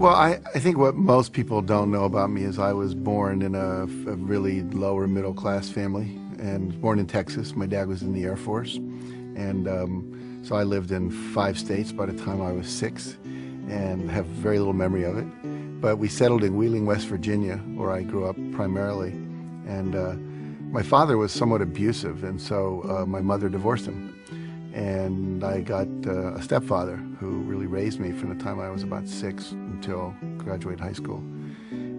Well, I think what most people don't know about me is I was born in a really lower middle class family, and born in Texas. My dad was in the Air Force, and so I lived in 5 states by the time I was 6 and have very little memory of it. But we settled in Wheeling, West Virginia, where I grew up primarily. And my father was somewhat abusive, and so my mother divorced him. And I got a stepfather who really raised me from the time I was about 6 until graduate high school.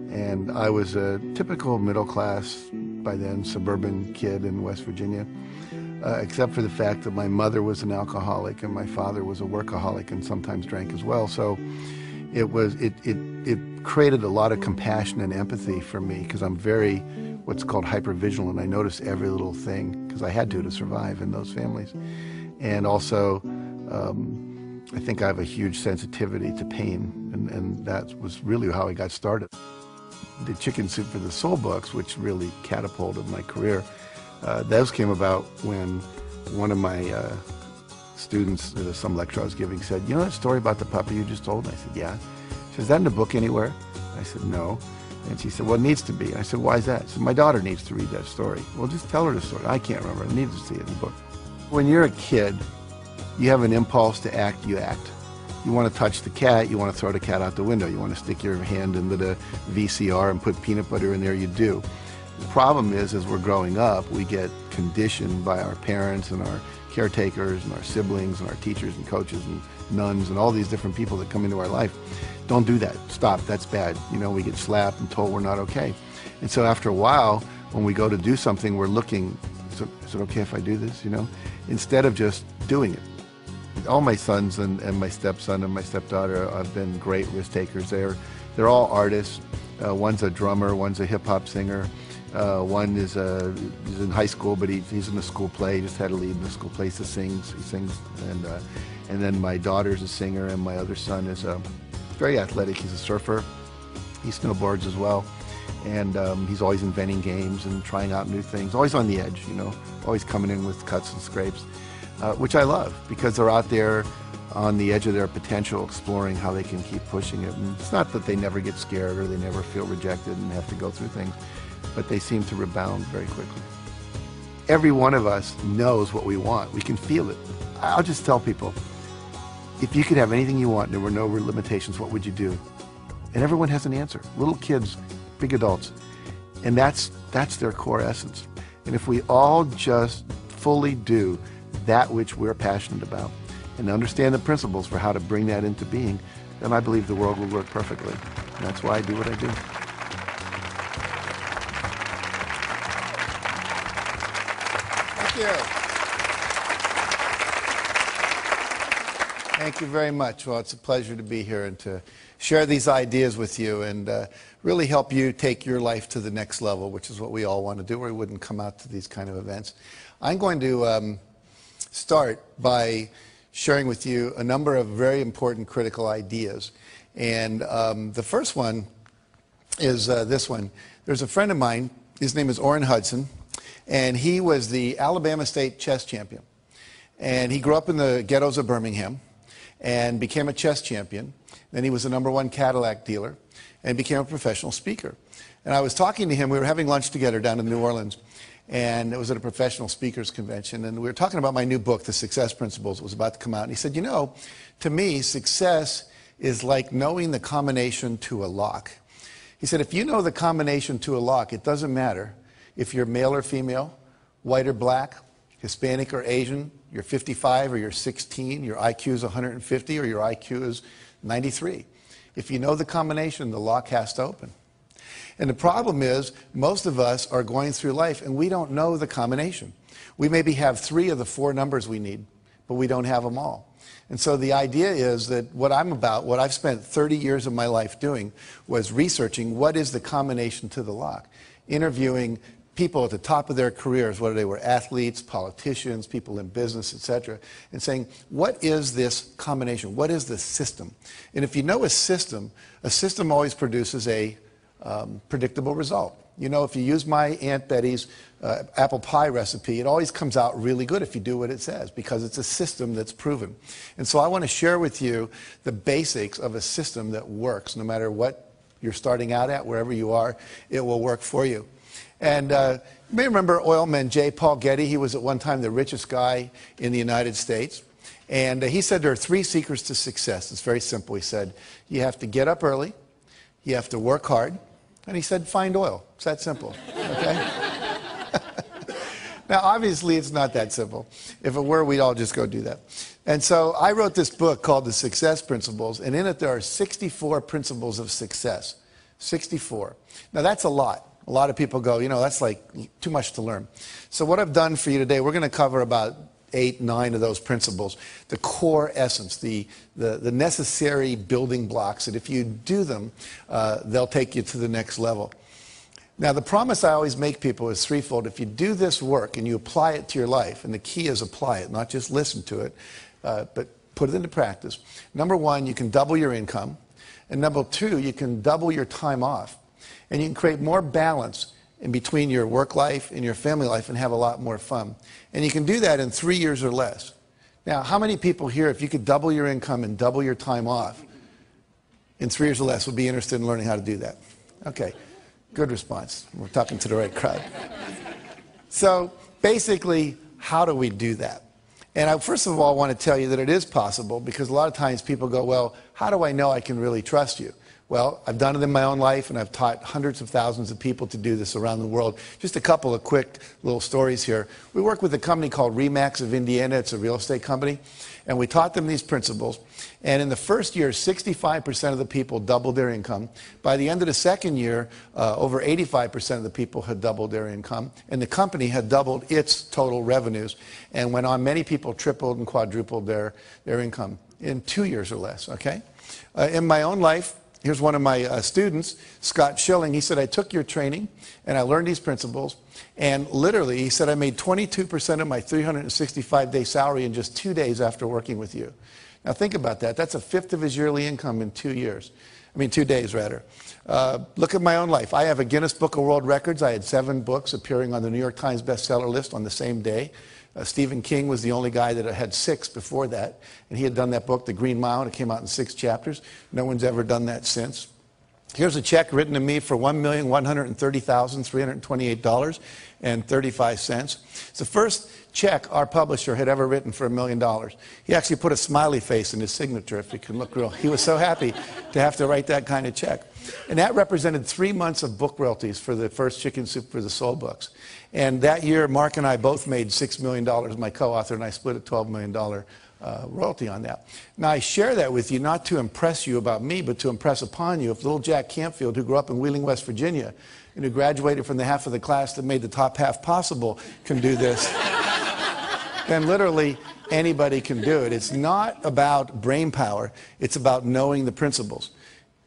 And I was a typical middle class, by then, suburban kid in West Virginia, except for the fact that my mother was an alcoholic and my father was a workaholic and sometimes drank as well. So it created a lot of compassion and empathy for me, because I'm very what's called hypervigilant. I notice every little thing because I had to survive in those families. And also, I think I have a huge sensitivity to pain, and that was really how I got started. The Chicken Soup for the Soul books, which really catapulted my career, those came about when one of my students at some lecture I was giving said, "You know that story about the puppy you just told?" And I said, "Yeah." She said, "Is that in the book anywhere?" I said, "No." And she said, "Well, it needs to be." And I said, "Why is that?" She said, "My daughter needs to read that story." "Well, just tell her the story." "I can't remember. I need to see it in the book." When you're a kid, you have an impulse to act, you act. You want to touch the cat, you want to throw the cat out the window. You want to stick your hand into the VCR and put peanut butter in there, you do. The problem is, as we're growing up, we get conditioned by our parents and our caretakers and our siblings and our teachers and coaches and nuns and all these different people that come into our life. Don't do that. Stop. That's bad. You know, we get slapped and told we're not okay. And so after a while, when we go to do something, we're looking, is it okay if I do this, you know? Instead of just doing it. All my sons and my stepson and my stepdaughter have been great risk takers. They're all artists. One's a drummer, one's a hip-hop singer. One is he's in high school, but he's in a school play. He just had a lead in the school play. He sings, and then my daughter's a singer, and my other son is very athletic. He's a surfer. He snowboards as well, and he's always inventing games and trying out new things. Always on the edge, you know. Always coming in with cuts and scrapes, which I love, because they're out there on the edge of their potential, exploring how they can keep pushing it. And it's not that they never get scared or they never feel rejected and have to go through things, but they seem to rebound very quickly. Every one of us knows what we want. We can feel it. I'll just tell people, if you could have anything you want and there were no limitations, what would you do? And everyone has an answer. Little kids, big adults. And that's their core essence. And if we all just fully do that which we're passionate about and understand the principles for how to bring that into being, then I believe the world will work perfectly. And that's why I do what I do. Thank you. Thank you very much. Well, it's a pleasure to be here and to share these ideas with you and really help you take your life to the next level, which is what we all want to do, or we wouldn't come out to these kind of events. I'm going to start by sharing with you a number of very important critical ideas. And the first one is this one. There's a friend of mine, his name is Orrin Hudson, and he was the Alabama State chess champion. And he grew up in the ghettos of Birmingham and became a chess champion. Then he was the #1 Cadillac dealer and became a professional speaker. And I was talking to him, we were having lunch together down in New Orleans, and it was at a professional speakers convention, and we were talking about my new book, The Success Principles. It was about to come out, and he said, you know, to me, success is like knowing the combination to a lock. He said, if you know the combination to a lock, it doesn't matter if you're male or female, white or black, Hispanic or Asian, you're 55 or you're 16, your IQ is 150 or your IQ is 93. If you know the combination, the lock has to open. And the problem is, most of us are going through life and we don't know the combination. We maybe have 3 of the 4 numbers we need, but we don't have them all. And so the idea is that what I'm about, what I've spent 30 years of my life doing, was researching what is the combination to the lock, interviewing people at the top of their careers, whether they were athletes, politicians, people in business, etc., and saying, what is this combination? What is the system? And if you know a system always produces a predictable result. You know, if you use my Aunt Betty's apple pie recipe, it always comes out really good if you do what it says, because it's a system that's proven. And so I want to share with you the basics of a system that works. No matter what you're starting out at, wherever you are, it will work for you. And you may remember oilman J. Paul Getty. He was at one time the richest guy in the United States. And he said there are 3 secrets to success. It's very simple. He said, you have to get up early, you have to work hard, and he said, find oil. It's that simple, okay? Now, obviously, it's not that simple. If it were, we'd all just go do that. And so I wrote this book called The Success Principles, and in it there are 64 principles of success. 64. Now, that's a lot. A lot of people go, you know, that's like too much to learn. So what I've done for you today, we're going to cover about 8, 9 of those principles, the core essence, the necessary building blocks that if you do them, they'll take you to the next level. Now, the promise I always make people is threefold. If you do this work and you apply it to your life, and the key is apply it, not just listen to it, but put it into practice. Number 1, you can double your income. And number 2, you can double your time off. And you can create more balance in between your work life and your family life and have a lot more fun. And you can do that in 3 years or less. Now, how many people here, if you could double your income and double your time off in 3 years or less, would be interested in learning how to do that? Okay, good response. We're talking to the right crowd. So basically, how do we do that? And I first of all want to tell you that it is possible, because a lot of times people go, well, how do I know I can really trust you? Well, I've done it in my own life, and I've taught hundreds of thousands of people to do this around the world. Just a couple of quick little stories here. We work with a company called Remax of Indiana. It's a real estate company. And we taught them these principles. And in the first year, 65% of the people doubled their income. By the end of the second year, over 85% of the people had doubled their income. And the company had doubled its total revenues. And went on, many people tripled and quadrupled their income in 2 years or less, okay? In my own life, here's one of my students, Scott Schilling. He said, I took your training and I learned these principles. And literally, he said, I made 22% of my 365-day salary in just 2 days after working with you. Now think about that. That's 1/5 of his yearly income in 2 years. I mean, 2 days, rather. Look at my own life. I have a Guinness Book of World Records. I had 7 books appearing on the New York Times bestseller list on the same day. Stephen King was the only guy that had 6 before that, and he had done that book, The Green Mile, and it came out in 6 chapters. No one's ever done that since. Here's a check written to me for $1,130,328.35. It's the first check our publisher had ever written for $1 million. He actually put a smiley face in his signature, if you can look real. He was so happy to have to write that kind of check. And that represented 3 months of book royalties for the first Chicken Soup for the Soul books. And that year, Mark and I both made $6 million, my co-author, and I split a $12 million royalty on that. Now, I share that with you not to impress you about me, but to impress upon you if little Jack Canfield, who grew up in Wheeling, West Virginia, and who graduated from the half of the class that made the top half possible, can do this, then literally anybody can do it. It's not about brain power. It's about knowing the principles.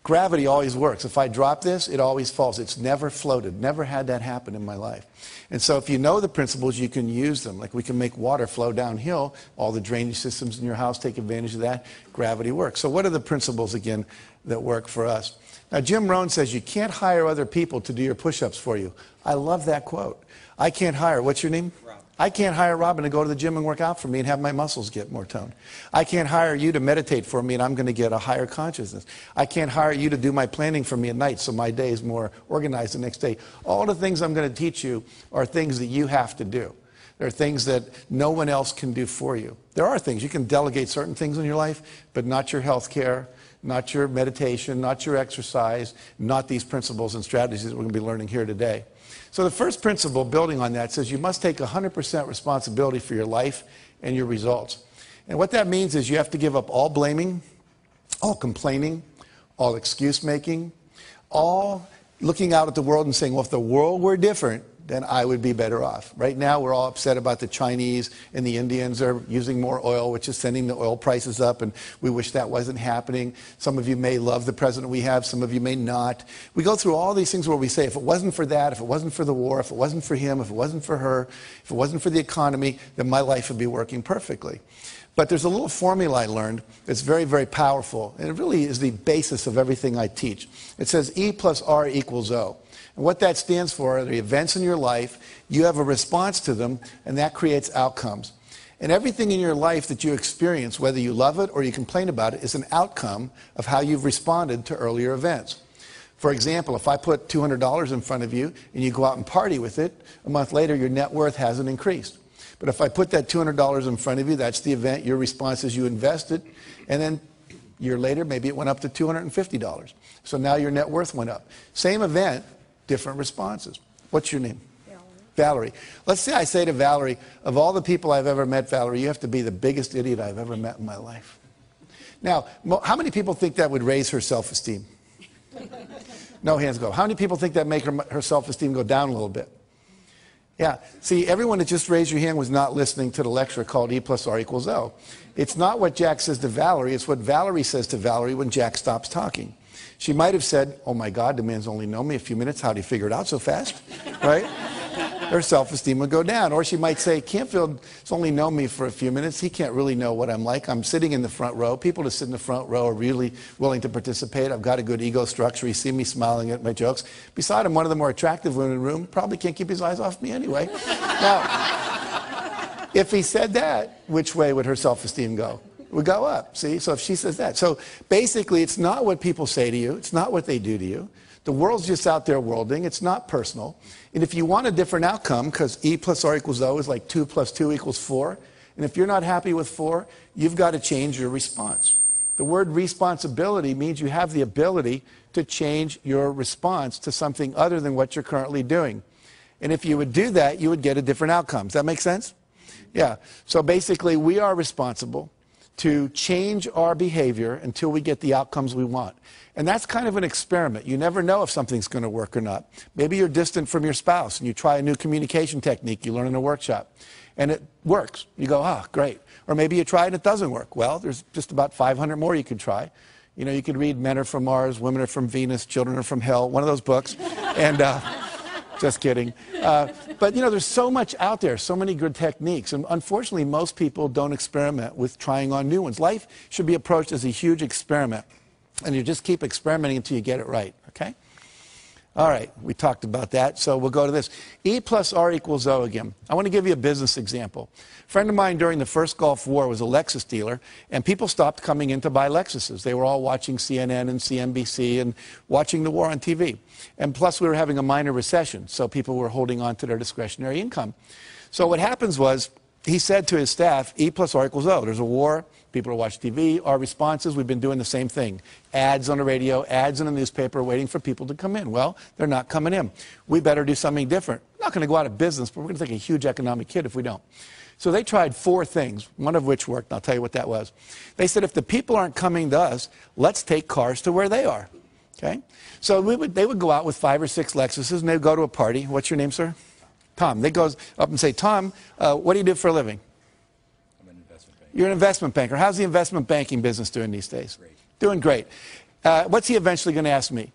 Gravity always works. If I drop this, it always falls. It's never floated. Never had that happen in my life. And so if you know the principles, you can use them. Like we can make water flow downhill. All the drainage systems in your house take advantage of that. Gravity works. So what are the principles, again, that work for us? Now, Jim Rohn says you can't hire other people to do your push-ups for you. I love that quote. I can't hire, what's your name? Rob. I can't hire Robin to go to the gym and work out for me and have my muscles get more toned. I can't hire you to meditate for me and I'm going to get a higher consciousness. I can't hire you to do my planning for me at night so my day is more organized the next day. All the things I'm going to teach you are things that you have to do. There are things that no one else can do for you. There are things. You can delegate certain things in your life, but not your health care, not your meditation, not your exercise, not these principles and strategies that we're going to be learning here today. So the first principle, building on that, says you must take 100% responsibility for your life and your results. And what that means is you have to give up all blaming, all complaining, all excuse making, all looking out at the world and saying, well, if the world were different, then I would be better off. Right now, we're all upset about the Chinese and the Indians are using more oil, which is sending the oil prices up, and we wish that wasn't happening. Some of you may love the president we have, some of you may not. We go through all these things where we say, if it wasn't for that, if it wasn't for the war, if it wasn't for him, if it wasn't for her, if it wasn't for the economy, then my life would be working perfectly. But there's a little formula I learned that's very, very powerful, and it really is the basis of everything I teach. It says E plus R equals O. And what that stands for are the events in your life, you have a response to them, and that creates outcomes. And everything in your life that you experience, whether you love it or you complain about it, is an outcome of how you've responded to earlier events. For example, if I put $200 in front of you and you go out and party with it, a month later your net worth hasn't increased. But if I put that $200 in front of you, that's the event, your response is you invested, and then a year later maybe it went up to $250. So now your net worth went up. Same event, different responses. What's your name? Valerie. Let's say I say to Valerie, of all the people I've ever met, Valerie, you have to be the biggest idiot I've ever met in my life. Now, how many people think that would raise her self-esteem? No hands go. How many people think that make her self-esteem go down a little bit? Yeah. See, everyone that just raised your hand was not listening to the lecture called E plus R equals O. It's not what Jack says to Valerie, it's what Valerie says to Valerie when Jack stops talking. She might have said, oh my God, the man's only known me a few minutes, how'd he figure it out so fast? Right? Her self-esteem would go down. Or she might say, Canfield's only known me for a few minutes. He can't really know what I'm like. I'm sitting in the front row. People that sit in the front row are really willing to participate. I've got a good ego structure. You see me smiling at my jokes. Besides, I'm one of the more attractive women in the room. Probably can't keep his eyes off me anyway. Now, if he said that, which way would her self-esteem go? It would go up, see? So if she says that. So basically, it's not what people say to you. It's not what they do to you. The world's just out there worlding. It's not personal. And if you want a different outcome, because E plus R equals O is like 2 plus 2 equals 4, and if you're not happy with 4, you've got to change your response. The word responsibility means you have the ability to change your response to something other than what you're currently doing. And if you would do that, you would get a different outcome. Does that make sense? Yeah. So basically, we are responsible to change our behavior until we get the outcomes we want. And that's kind of an experiment. You never know if something's going to work or not. Maybe you're distant from your spouse and you try a new communication technique you learn in a workshop and it works. You go, oh, great. Or maybe you try and it doesn't work. Well, there's just about 500 more you could try. You know, you could read Men Are From Mars, Women Are From Venus, Children Are From Hell, one of those books. And just kidding. But, you know, there's so much out there, so many good techniques. And unfortunately, most people don't experiment with trying on new ones. Life should be approached as a huge experiment. And you just keep experimenting until you get it right, okay? All right, we talked about that, so we'll go to this. E plus R equals O again. I want to give you a business example. A friend of mine during the first Gulf War was a Lexus dealer, and people stopped coming in to buy Lexuses. They were all watching CNN and CNBC and watching the war on TV. And plus, we were having a minor recession, so people were holding on to their discretionary income. So what happens was, he said to his staff, E plus R equals O. There's a war. People are watching TV. Our responses, we've been doing the same thing. Ads on the radio, ads in the newspaper, waiting for people to come in. Well, they're not coming in. We better do something different. We're not going to go out of business, but we're going to take a huge economic hit if we don't. So they tried 4 things, one of which worked, and I'll tell you what that was. They said, if the people aren't coming to us, let's take cars to where they are. Okay? So they would go out with 5 or 6 Lexuses, and they'd go to a party. What's your name, sir? Tom. They go up and say, Tom, what do you do for a living? I'm an investment banker. You're an investment banker. How's the investment banking business doing these days? Great. Doing great. What's he eventually going to ask me?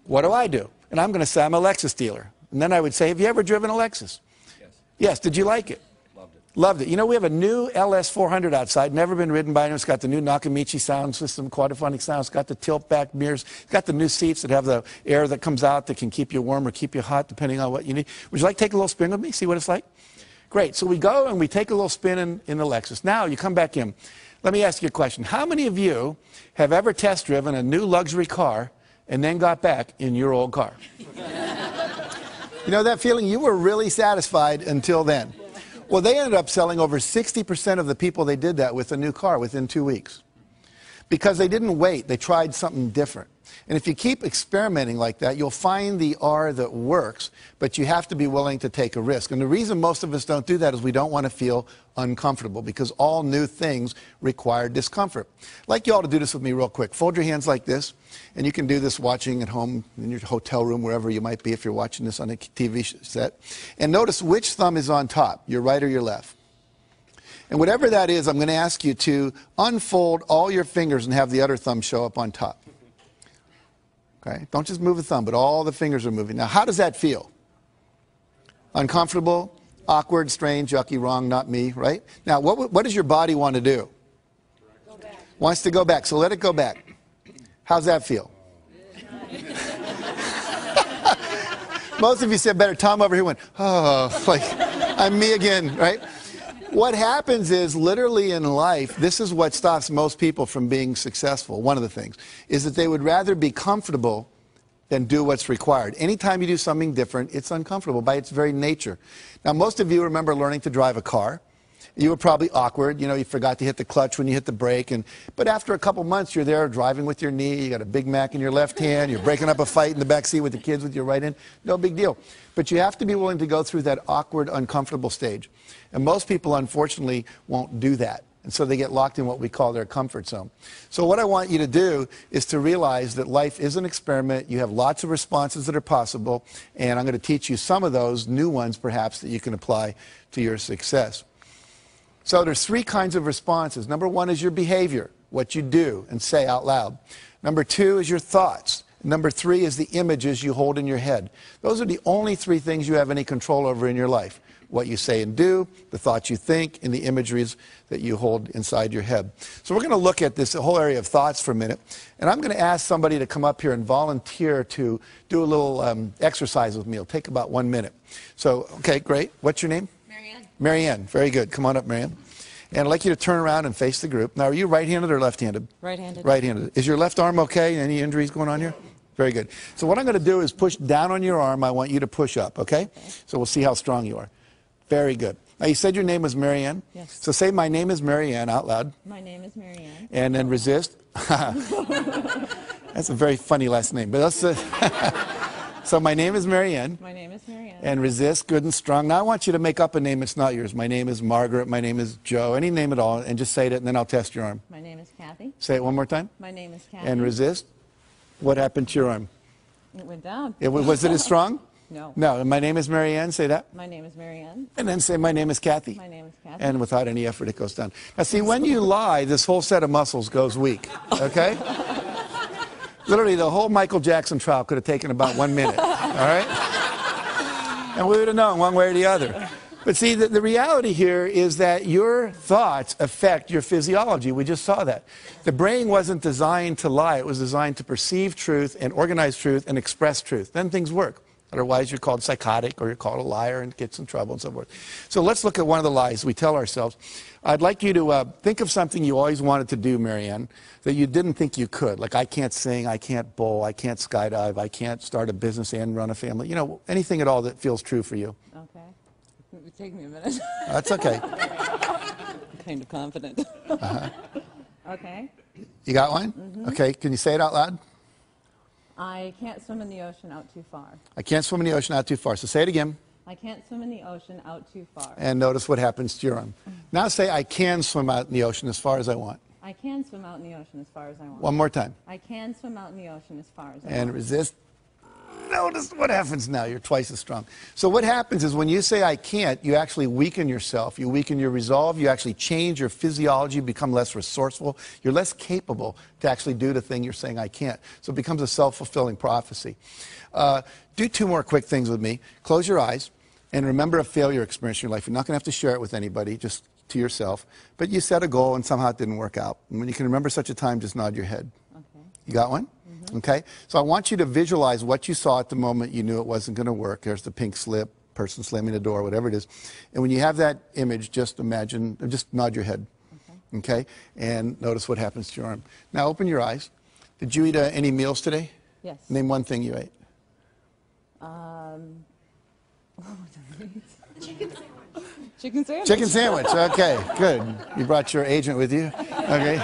What do I do? And I'm going to say, I'm a Lexus dealer. And then I would say, have you ever driven a Lexus? Yes. Yes. Did you like it? Loved it. Loved it. You know, we have a new LS400 outside, never been ridden by anyone. It's got the new Nakamichi sound system, quadraphonic sound. It's got the tilt-back mirrors. It's got the new seats that have the air that comes out that can keep you warm or keep you hot, depending on what you need. Would you like to take a little spin with me, see what it's like? Great. So we go and we take a little spin in the Lexus. Now you come back in. Let me ask you a question. How many of you have ever test-driven a new luxury car and then got back in your old car? You know that feeling? You were really satisfied until then. Well, they ended up selling over 60% of the people they did that with a new car within 2 weeks. Because they didn't wait. They tried something different. And if you keep experimenting like that, you'll find the R that works, but you have to be willing to take a risk. And the reason most of us don't do that is we don't want to feel uncomfortable, because all new things require discomfort. I'd like you all to do this with me real quick. Fold your hands like this, and you can do this watching at home, in your hotel room, wherever you might be if you're watching this on a TV set. And notice which thumb is on top, your right or your left. And whatever that is, I'm going to ask you to unfold all your fingers and have the other thumb show up on top. Okay? Don't just move the thumb, but all the fingers are moving. Now, how does that feel? Uncomfortable? Awkward, strange, yucky, wrong, not me, right? Now, what does your body want to do? Go back. Wants to go back, so let it go back. How's that feel? Most of you said better. Tom over here went, oh, like, I'm me again, right? What happens is, literally in life, this is what stops most people from being successful. One of the things is that they would rather be comfortable than do what's required. Anytime you do something different, it's uncomfortable by its very nature. Now, most of you remember learning to drive a car. You were probably awkward. You know, you forgot to hit the clutch when you hit the brake. But after a couple months, you're there driving with your knee. You got a Big Mac in your left hand. You're breaking up a fight in the back seat with the kids with your right hand. No big deal. But you have to be willing to go through that awkward, uncomfortable stage. And most people, unfortunately, won't do that. And so they get locked in what we call their comfort zone. So what I want you to do is to realize that life is an experiment. You have lots of responses that are possible. And I'm going to teach you some of those, new ones perhaps, that you can apply to your success. So there's three kinds of responses. Number one is your behavior, what you do and say out loud. Number two is your thoughts. Number three is the images you hold in your head. Those are the only three things you have any control over in your life. What you say and do, the thoughts you think, and the imageries that you hold inside your head. So we're going to look at this whole area of thoughts for a minute. And I'm going to ask somebody to come up here and volunteer to do a little exercise with me. It'll take about 1 minute. So, okay, great. What's your name? Marianne, very good. Come on up, Marianne. And I'd like you to turn around and face the group. Now, are you right-handed or left-handed? Right-handed. Right-handed. Is your left arm okay? Any injuries going on here? Very good. So what I'm going to do is push down on your arm. I want you to push up, okay? So we'll see how strong you are. Very good. Now, you said your name was Marianne? Yes. So say, my name is Marianne, out loud. My name is Marianne. And then resist. That's a very funny last name. But that's so my name is Marianne. My name is Marianne. And resist, good and strong. Now I want you to make up a name that's not yours. My name is Margaret. My name is Joe. Any name at all, and just say it, and then I'll test your arm. My name is Kathy. Say it one more time. My name is Kathy. And resist. What happened to your arm? It went down. Was it as strong? No. No. And my name is Marianne. Say that. My name is Marianne. And then say, my name is Kathy. My name is Kathy. And without any effort, it goes down. Now, see, when you lie, this whole set of muscles goes weak. Okay? Literally, the whole Michael Jackson trial could have taken about 1 minute. All right? And we would have known one way or the other. But see, the reality here is that your thoughts affect your physiology. We just saw that. The brain wasn't designed to lie. It was designed to perceive truth and organize truth and express truth. Then things work. Otherwise, you're called psychotic or you're called a liar and gets in trouble and so forth. So let's look at one of the lies we tell ourselves. I'd like you to think of something you always wanted to do, Marianne, that you didn't think you could. Like, I can't sing, I can't bowl, I can't skydive, I can't start a business and run a family. You know, anything at all that feels true for you. Okay. It would take me a minute. That's okay. I'm kind of confident. Okay. You got one? Mm-hmm. Okay, can you say it out loud? I can't swim in the ocean out too far. I can't swim in the ocean out too far. So say it again. I can't swim in the ocean out too far. And notice what happens to your arm. Now say, I can swim out in the ocean as far as I want. I can swim out in the ocean as far as I want. One more time. I can swim out in the ocean as far as I want. And resist. Notice what happens now. You're twice as strong. So what happens is when you say I can't, you actually weaken yourself. You weaken your resolve. You actually change your physiology, become less resourceful. You're less capable to actually do the thing you're saying I can't. So it becomes a self-fulfilling prophecy. Do two more quick things with me. Close your eyes and remember a failure experience in your life. You're not going to have to share it with anybody, just to yourself. But you set a goal and somehow it didn't work out. And when you can remember such a time, just nod your head. Okay. You got one? Okay, so I want you to visualize what you saw at the moment you knew it wasn't going to work. There's the pink slip, person slamming the door, whatever it is. And when you have that image, just imagine, just nod your head. Okay, and notice what happens to your arm. Now open your eyes. Did you eat any meals today? Yes. Name one thing you ate. Chicken sandwich. Chicken sandwich, okay, good. You brought your agent with you? Okay.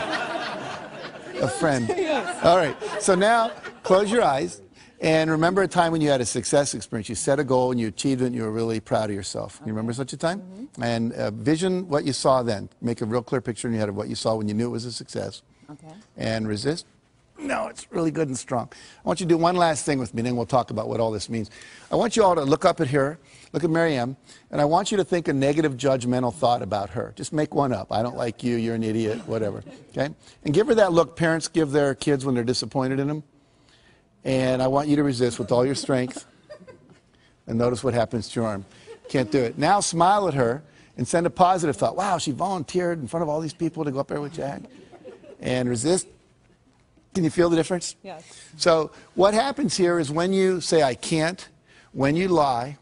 A friend. Yes. All right. So now close your eyes and remember a time when you had a success experience. You set a goal and you achieved it and you were really proud of yourself. You remember such a time? Mm-hmm. And vision what you saw then. Make a real clear picture in your head of what you saw when you knew it was a success. Okay. And resist. No, it's really good and strong. I want you to do one last thing with me, then we'll talk about what all this means. I want you all to look up at her, look at Marianne, and I want you to think a negative judgmental thought about her. Just make one up. I don't like you, you're an idiot, whatever. Okay? And give her that look parents give their kids when they're disappointed in them. And I want you to resist with all your strength. And notice what happens to your arm. Can't do it. Now smile at her and send a positive thought. Wow, she volunteered in front of all these people to go up there with Jack. And resist. Can you feel the difference? Yes. So what happens here is when you say, I can't, when you lie,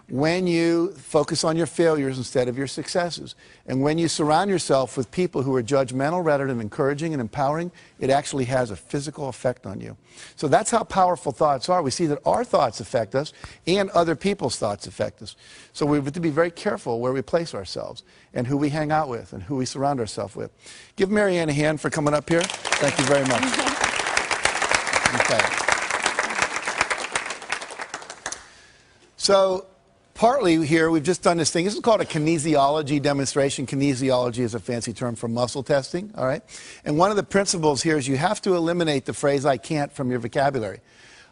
when you focus on your failures instead of your successes, and when you surround yourself with people who are judgmental rather than encouraging and empowering, it actually has a physical effect on you. So that's how powerful thoughts are. We see that our thoughts affect us and other people's thoughts affect us. So we have to be very careful where we place ourselves and who we hang out with and who we surround ourselves with. Give Marianne a hand for coming up here. Thank you very much. Okay. So partly here, we've just done this thing. This is called a kinesiology demonstration. Kinesiology is a fancy term for muscle testing, all right? And one of the principles here is you have to eliminate the phrase, I can't, from your vocabulary.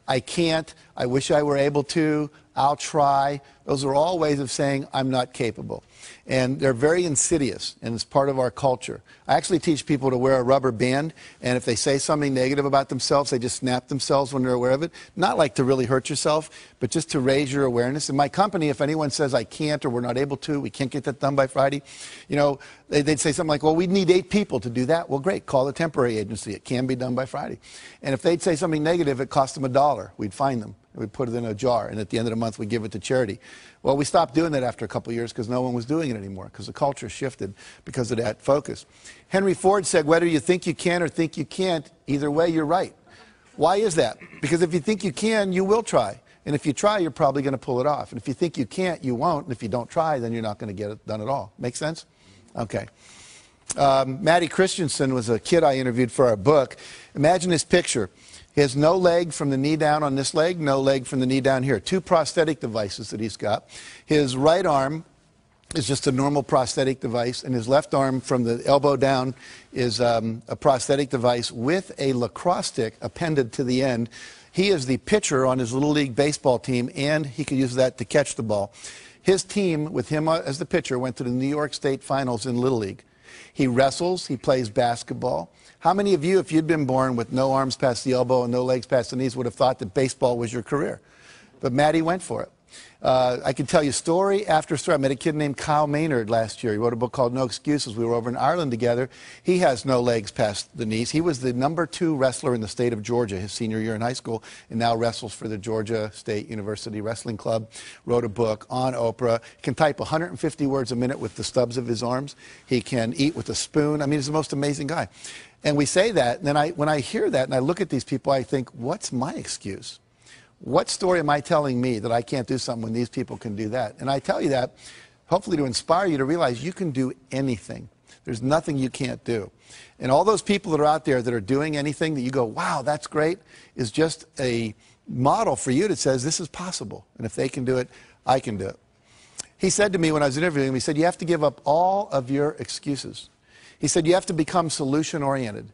I can't, I wish I were able to, I'll try. Those are all ways of saying I'm not capable. And they're very insidious, and it's part of our culture. I actually teach people to wear a rubber band, and if they say something negative about themselves, they just snap themselves when they're aware of it. Not like to really hurt yourself, but just to raise your awareness. In my company, if anyone says I can't or we're not able to, we can't get that done by Friday, you know, they'd say something like, well, we'd need 8 people to do that. Well, great, call a temporary agency. It can be done by Friday. And if they'd say something negative, it cost them $1. We'd fine them. We'd put it in a jar, and at the end of the month, we'd give it to charity. Well, we stopped doing that after a couple of years because no one was doing it anymore, because the culture shifted because of that focus. Henry Ford said, whether you think you can or think you can't, either way, you're right. Why is that? Because if you think you can, you will try. And if you try, you're probably going to pull it off. And if you think you can't, you won't. And if you don't try, then you're not going to get it done at all. Make sense? Okay. Maddie Christensen was a kid I interviewed for our book. Imagine this picture. He has no leg from the knee down on this leg, no leg from the knee down here. 2 prosthetic devices that he's got. His right arm is just a normal prosthetic device, and his left arm from the elbow down is a prosthetic device with a lacrosse stick appended to the end. He is the pitcher on his Little League baseball team, and he could use that to catch the ball. His team, with him as the pitcher, went to the New York State Finals in Little League. He wrestles, he plays basketball. How many of you, if you'd been born with no arms past the elbow and no legs past the knees, would have thought that baseball was your career? But Maddie went for it. I can tell you story after story. I met a kid named Kyle Maynard last year. He wrote a book called No Excuses. We were over in Ireland together. He has no legs past the knees. He was the #2 wrestler in the state of Georgia his senior year in high school, and now wrestles for the Georgia State University Wrestling Club. Wrote a book on Oprah. He can type 150 words a minute with the stubs of his arms. He can eat with a spoon. I mean, he's the most amazing guy. And we say that, and then when I hear that and I look at these people, I think, what's my excuse? What story am I telling me that I can't do something when these people can do that? And I tell you that hopefully to inspire you to realize you can do anything. There's nothing you can't do. And all those people that are out there that are doing anything that you go, wow, that's great, is just a model for you that says this is possible. And if they can do it, I can do it. He said to me when I was interviewing him, he said, you have to give up all of your excuses. He said, you have to become solution-oriented.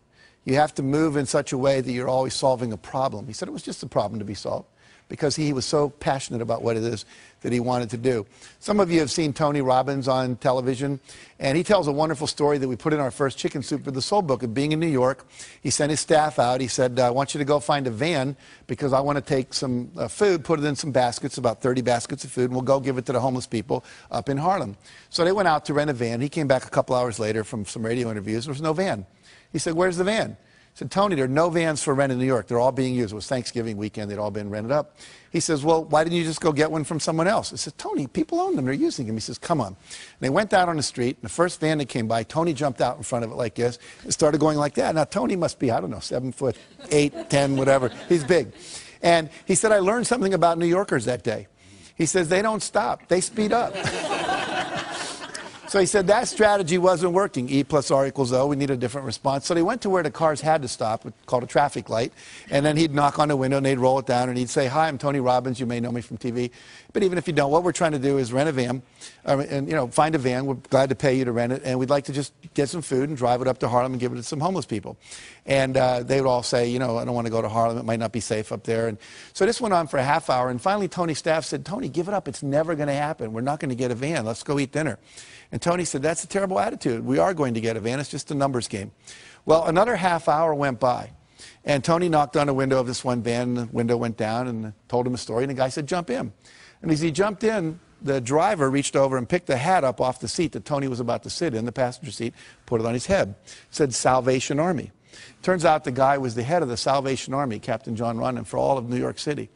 You have to move in such a way that you're always solving a problem. He said it was just a problem to be solved because he was so passionate about what it is that he wanted to do. Some of you have seen Tony Robbins on television, and he tells a wonderful story that we put in our first Chicken Soup for the Soul book of being in New York. He sent his staff out. He said, I want you to go find a van because I want to take some food, put it in some baskets, about 30 baskets of food, and we'll go give it to the homeless people up in Harlem. So they went out to rent a van. He came back a couple hours later from some radio interviews. There was no van. He said, where's the van? He said, Tony, there are no vans for rent in New York. They're all being used. It was Thanksgiving weekend. They'd all been rented up. He says, well, why didn't you just go get one from someone else? I said, Tony, people own them. They're using them. He says, come on. And they went out on the street, and the first van that came by, Tony jumped out in front of it like this and started going like that. Now, Tony must be, I don't know, 7 foot, 8, 10, whatever. He's big. And he said, I learned something about New Yorkers that day. He says, they don't stop. They speed up. So he said that strategy wasn't working. E plus R equals O. We need a different response. So they went to where the cars had to stop, called a traffic light. And then he'd knock on the window and they'd roll it down and he'd say, hi, I'm Tony Robbins. You may know me from TV. But even if you don't, what we're trying to do is rent a van and, find a van. We're glad to pay you to rent it. And we'd like to just get some food and drive it up to Harlem and give it to some homeless people. And they would all say, I don't want to go to Harlem. It might not be safe up there. And so this went on for a half hour. And finally, Tony's staff said, Tony, give it up. It's never going to happen. We're not going to get a van. Let's go eat dinner. And Tony said, that's a terrible attitude. We are going to get a van. It's just a numbers game. Well, another half hour went by. And Tony knocked on the window of this one van. The window went down and told him a story. And the guy said, jump in. And as he jumped in, the driver reached over and picked the hat up off the seat that Tony was about to sit in, the passenger seat, put it on his head. It said Salvation Army. Turns out the guy was the head of the Salvation Army, Captain John Runnan, for all of New York City.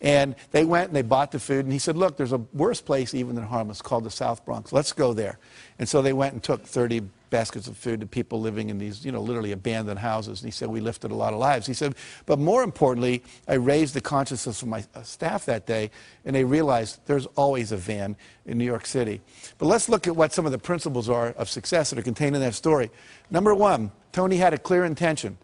And they went and they bought the food, and he said, look, there's a worse place even than Harlem. It's called the South Bronx. Let's go there. And so they went and took 30 baskets of food to people living in these, literally abandoned houses. And he said, we lifted a lot of lives. He said, but more importantly, I raised the consciousness of my staff that day, and they realized there's always a van in New York City. But let's look at what some of the principles are of success that are contained in that story. Number one, Tony had a clear intention.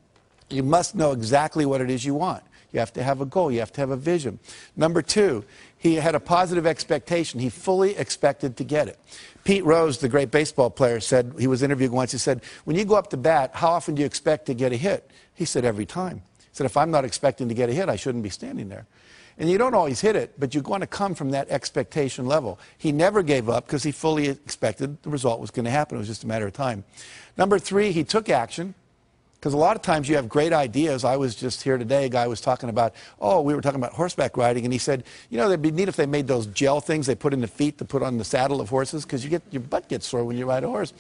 You must know exactly what it is you want. You have to have a goal. You have to have a vision. Number two, he had a positive expectation. He fully expected to get it. Pete Rose, the great baseball player, said, he was interviewed once, he said, when you go up to bat, how often do you expect to get a hit? He said, every time. He said, if I'm not expecting to get a hit, I shouldn't be standing there. And you don't always hit it, but you want to come from that expectation level. He never gave up because he fully expected the result was going to happen. It was just a matter of time. Number three, he took action. Because a lot of times you have great ideas. I was just here today, a guy was talking about, we were talking about horseback riding, and he said, it'd be neat if they made those gel things they put in the feet to put on the saddle of horses, because your butt gets sore when you ride a horse.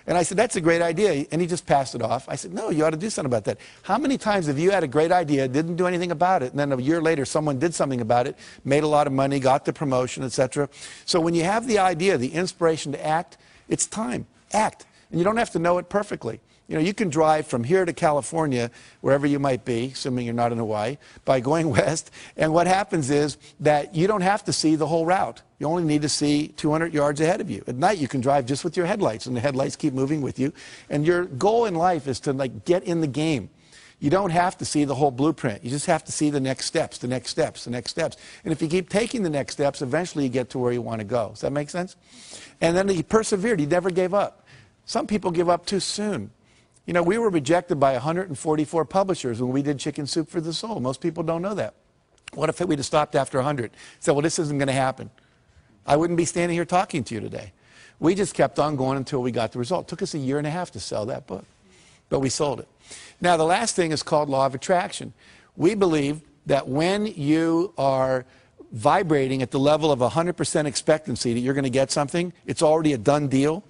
And I said, that's a great idea. And he just passed it off. I said, no, you ought to do something about that. How many times have you had a great idea, didn't do anything about it, and then a year later someone did something about it, made a lot of money, got the promotion, etc. So when you have the idea, the inspiration to act, it's time. Act. And you don't have to know it perfectly. You can drive from here to California, wherever you might be, assuming you're not in Hawaii, by going west. And what happens is that you don't have to see the whole route. You only need to see 200 yards ahead of you. At night, you can drive just with your headlights, and the headlights keep moving with you. And your goal in life is to get in the game. You don't have to see the whole blueprint. You just have to see the next steps, the next steps, the next steps. And if you keep taking the next steps, eventually you get to where you want to go. Does that make sense? And then he persevered. He never gave up. Some people give up too soon. We were rejected by 144 publishers when we did Chicken Soup for the Soul. Most people don't know that. What if we'd have stopped after 100? Said, well, this isn't going to happen. I wouldn't be standing here talking to you today. We just kept on going until we got the result. It took us a year and a half to sell that book, but we sold it. Now, the last thing is called law of attraction. We believe that when you are vibrating at the level of 100% expectancy that you're going to get something, it's already a done deal.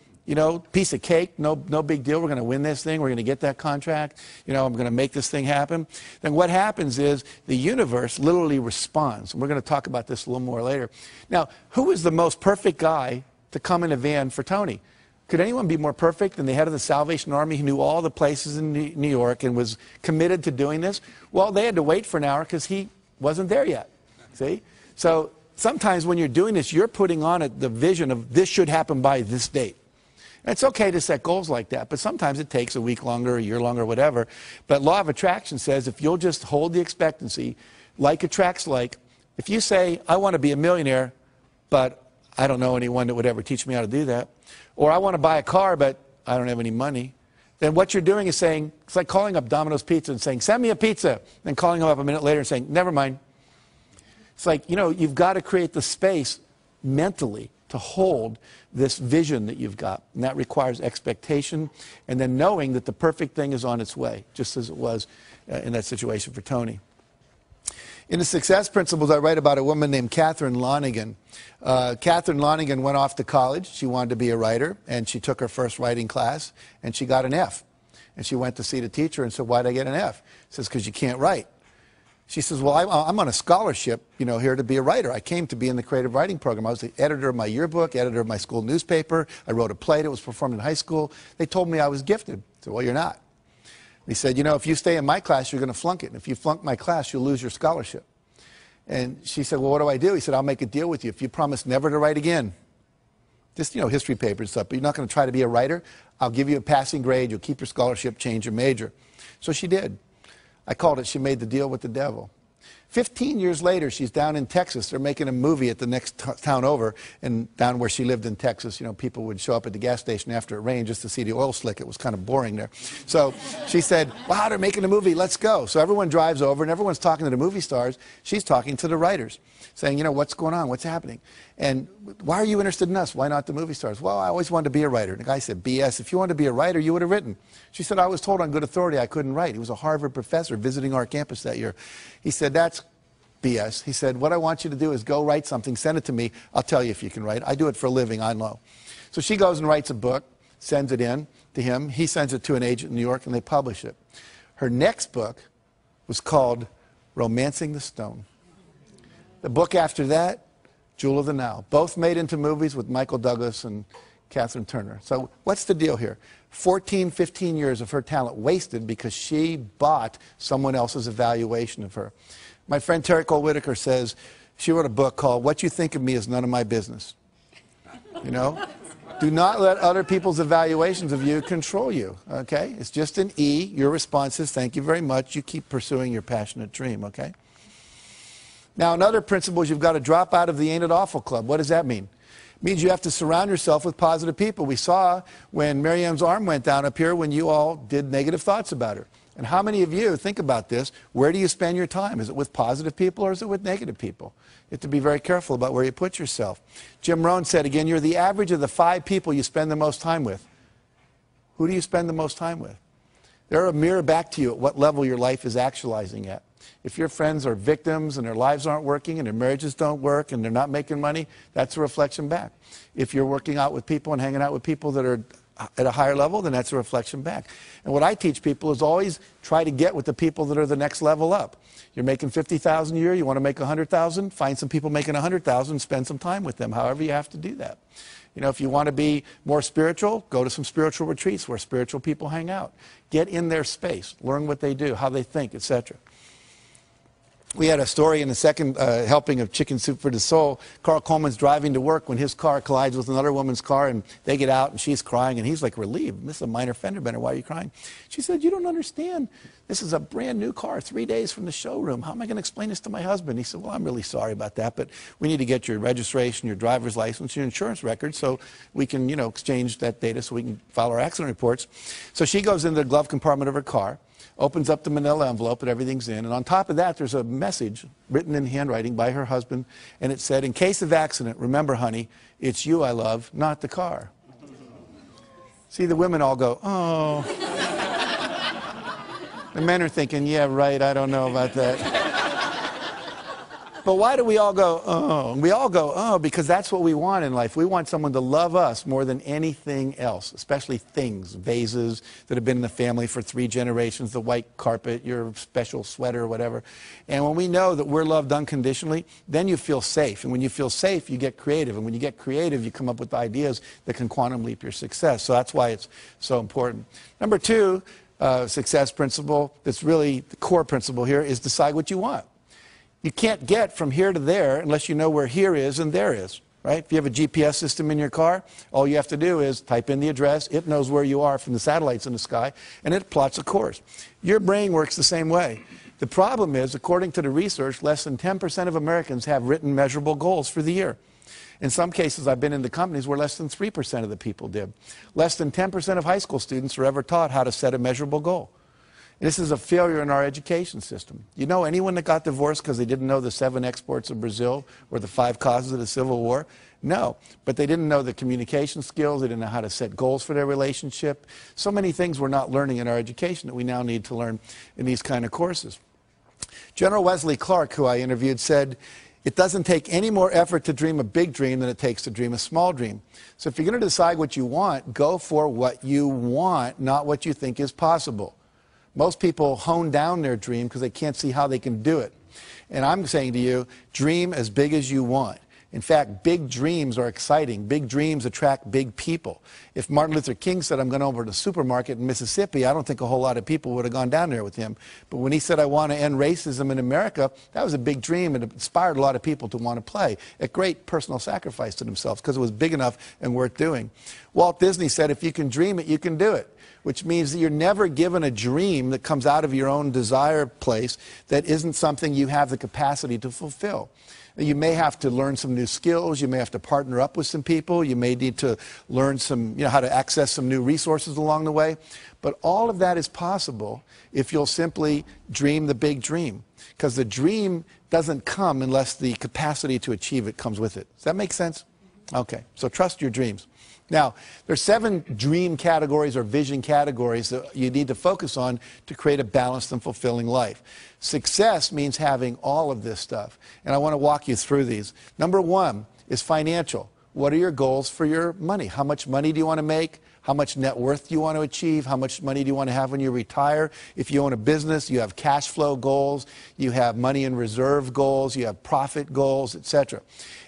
Piece of cake, no big deal. We're going to win this thing. We're going to get that contract. I'm going to make this thing happen. Then what happens is the universe literally responds. And we're going to talk about this a little more later. Now, who was the most perfect guy to come in a van for Tony? Could anyone be more perfect than the head of the Salvation Army who knew all the places in New York and was committed to doing this? Well, they had to wait for an hour because he wasn't there yet. See? So sometimes when you're doing this, you're putting on it the vision of this should happen by this date. It's okay to set goals like that, but sometimes it takes a week longer, a year longer, whatever. But law of attraction says if you'll just hold the expectancy, like attracts like. If you say, I want to be a millionaire, but I don't know anyone that would ever teach me how to do that, or I want to buy a car, but I don't have any money, then what you're doing is saying, it's like calling up Domino's Pizza and saying, send me a pizza, then calling them up a minute later and saying, never mind. It's like, you've got to create the space mentally to hold this vision that you've got. And that requires expectation and then knowing that the perfect thing is on its way, just as it was in that situation for Tony. In the Success Principles, I write about a woman named Catherine Lonigan. Catherine Lonigan went off to college. She wanted to be a writer, and she took her first writing class, and she got an F. And she went to see the teacher and said, why'd I get an F? He says, because you can't write. She says, well, I'm on a scholarship, here to be a writer. I came to be in the creative writing program. I was the editor of my yearbook, editor of my school newspaper. I wrote a play that was performed in high school. They told me I was gifted. I said, well, you're not. He said, if you stay in my class, you're going to flunk it. And if you flunk my class, you'll lose your scholarship. And she said, well, what do I do? He said, I'll make a deal with you. If you promise never to write again, just, history papers and stuff, but you're not going to try to be a writer, I'll give you a passing grade. You'll keep your scholarship, change your major. So she did. I called it, she made the deal with the devil. 15 years later, she's down in Texas. They're making a movie at the next town over, and down where she lived in Texas, people would show up at the gas station after it rained just to see the oil slick. It was kind of boring there. So she said, wow, they're making a movie, let's go. So everyone drives over, and everyone's talking to the movie stars. She's talking to the writers, saying, what's going on, what's happening? And why are you interested in us? Why not the movie stars? Well, I always wanted to be a writer. And the guy said, BS, if you wanted to be a writer, you would have written. She said, I was told on good authority I couldn't write. He was a Harvard professor visiting our campus that year. He said, that's BS. He said, what I want you to do is go write something, send it to me. I'll tell you if you can write. I do it for a living, I know. So she goes and writes a book, sends it in to him. He sends it to an agent in New York, and they publish it. Her next book was called Romancing the Stone. The book after that, Jewel of the Nile. Both made into movies with Michael Douglas and Catherine Turner. So what's the deal here? 14, 15 years of her talent wasted because she bought someone else's evaluation of her. My friend Terry Cole Whitaker says she wrote a book called What You Think of Me Is None of My Business. You know? Do not let other people's evaluations of you control you, okay? It's just an E. Your response is, thank you very much. You keep pursuing your passionate dream, okay? Now, another principle is you've got to drop out of the Ain't It Awful Club. What does that mean? It means you have to surround yourself with positive people. We saw when Marianne's arm went down up here when you all did negative thoughts about her. And how many of you, think about this, where do you spend your time? Is it with positive people or is it with negative people? You have to be very careful about where you put yourself. Jim Rohn said, again, you're the average of the 5 people you spend the most time with. Who do you spend the most time with? They're a mirror back to you at what level your life is actualizing at. If your friends are victims and their lives aren't working and their marriages don't work and they're not making money, that's a reflection back. If you're working out with people and hanging out with people that are at a higher level, then that's a reflection back. And what I teach people is always try to get with the people that are the next level up. You're making $50,000 a year, you want to make $100,000, find some people making $100,000 and spend some time with them, however you have to do that. You know, if you want to be more spiritual, go to some spiritual retreats where spiritual people hang out. Get in their space, learn what they do, how they think, etc. We had a story in the second helping of Chicken Soup for the Soul. Carl Coleman's driving to work when his car collides with another woman's car, and they get out, and she's crying, and he's like relieved. This is a minor fender bender. Why are you crying? She said, you don't understand. This is a brand new car, 3 days from the showroom. How am I going to explain this to my husband? He said, well, I'm really sorry about that, but we need to get your registration, your driver's license, your insurance record, so we can, you know, exchange that data so we can file our accident reports. So she goes into the glove compartment of her car, opens up the manila envelope and everything's in. And on top of that, there's a message written in handwriting by her husband. And it said, in case of accident, remember, honey, it's you I love, not the car. See, the women all go, oh. The men are thinking, yeah, right, I don't know about that. But why do we all go, oh? We all go, oh, because that's what we want in life. We want someone to love us more than anything else, especially things, vases that have been in the family for 3 generations, the white carpet, your special sweater, whatever. And when we know that we're loved unconditionally, then you feel safe. And when you feel safe, you get creative. And when you get creative, you come up with ideas that can quantum leap your success. So that's why it's so important. Number 2, success principle, that's really the core principle here, is decide what you want. You can't get from here to there unless you know where here is and there is, right? If you have a GPS system in your car, all you have to do is type in the address. It knows where you are from the satellites in the sky, and it plots a course. Your brain works the same way. The problem is, according to the research, less than 10% of Americans have written measurable goals for the year. In some cases, I've been in the companies where less than 3% of the people did. Less than 10% of high school students are ever taught how to set a measurable goal. This is a failure in our education system. You know anyone that got divorced because they didn't know the 7 exports of Brazil or the 5 causes of the Civil War? No, but they didn't know the communication skills. They didn't know how to set goals for their relationship. So many things we're not learning in our education that we now need to learn in these kind of courses. General Wesley Clark, who I interviewed, said, it doesn't take any more effort to dream a big dream than it takes to dream a small dream. So if you're going to decide what you want, go for what you want, not what you think is possible. Most people hone down their dream because they can't see how they can do it. And I'm saying to you, dream as big as you want. In fact, big dreams are exciting. Big dreams attract big people. If Martin Luther King said, I'm going over to the supermarket in Mississippi, I don't think a whole lot of people would have gone down there with him. But when he said, I want to end racism in America, that was a big dream and it inspired a lot of people to want to play at great personal sacrifice to themselves because it was big enough and worth doing. Walt Disney said, if you can dream it, you can do it. Which means that you're never given a dream that comes out of your own desire place that isn't something you have the capacity to fulfill. You may have to learn some new skills. You may have to partner up with some people. You may need to learn some, how to access some new resources along the way. But all of that is possible if you'll simply dream the big dream. Because the dream doesn't come unless the capacity to achieve it comes with it. Does that make sense? Okay, so trust your dreams. Now, there's 7 dream categories or vision categories that you need to focus on to create a balanced and fulfilling life. Success means having all of this stuff, and I want to walk you through these. Number 1 is financial. What are your goals for your money? How much money do you want to make? How much net worth do you want to achieve? How much money do you want to have when you retire? If you own a business, you have cash flow goals, you have money in reserve goals, you have profit goals, etc.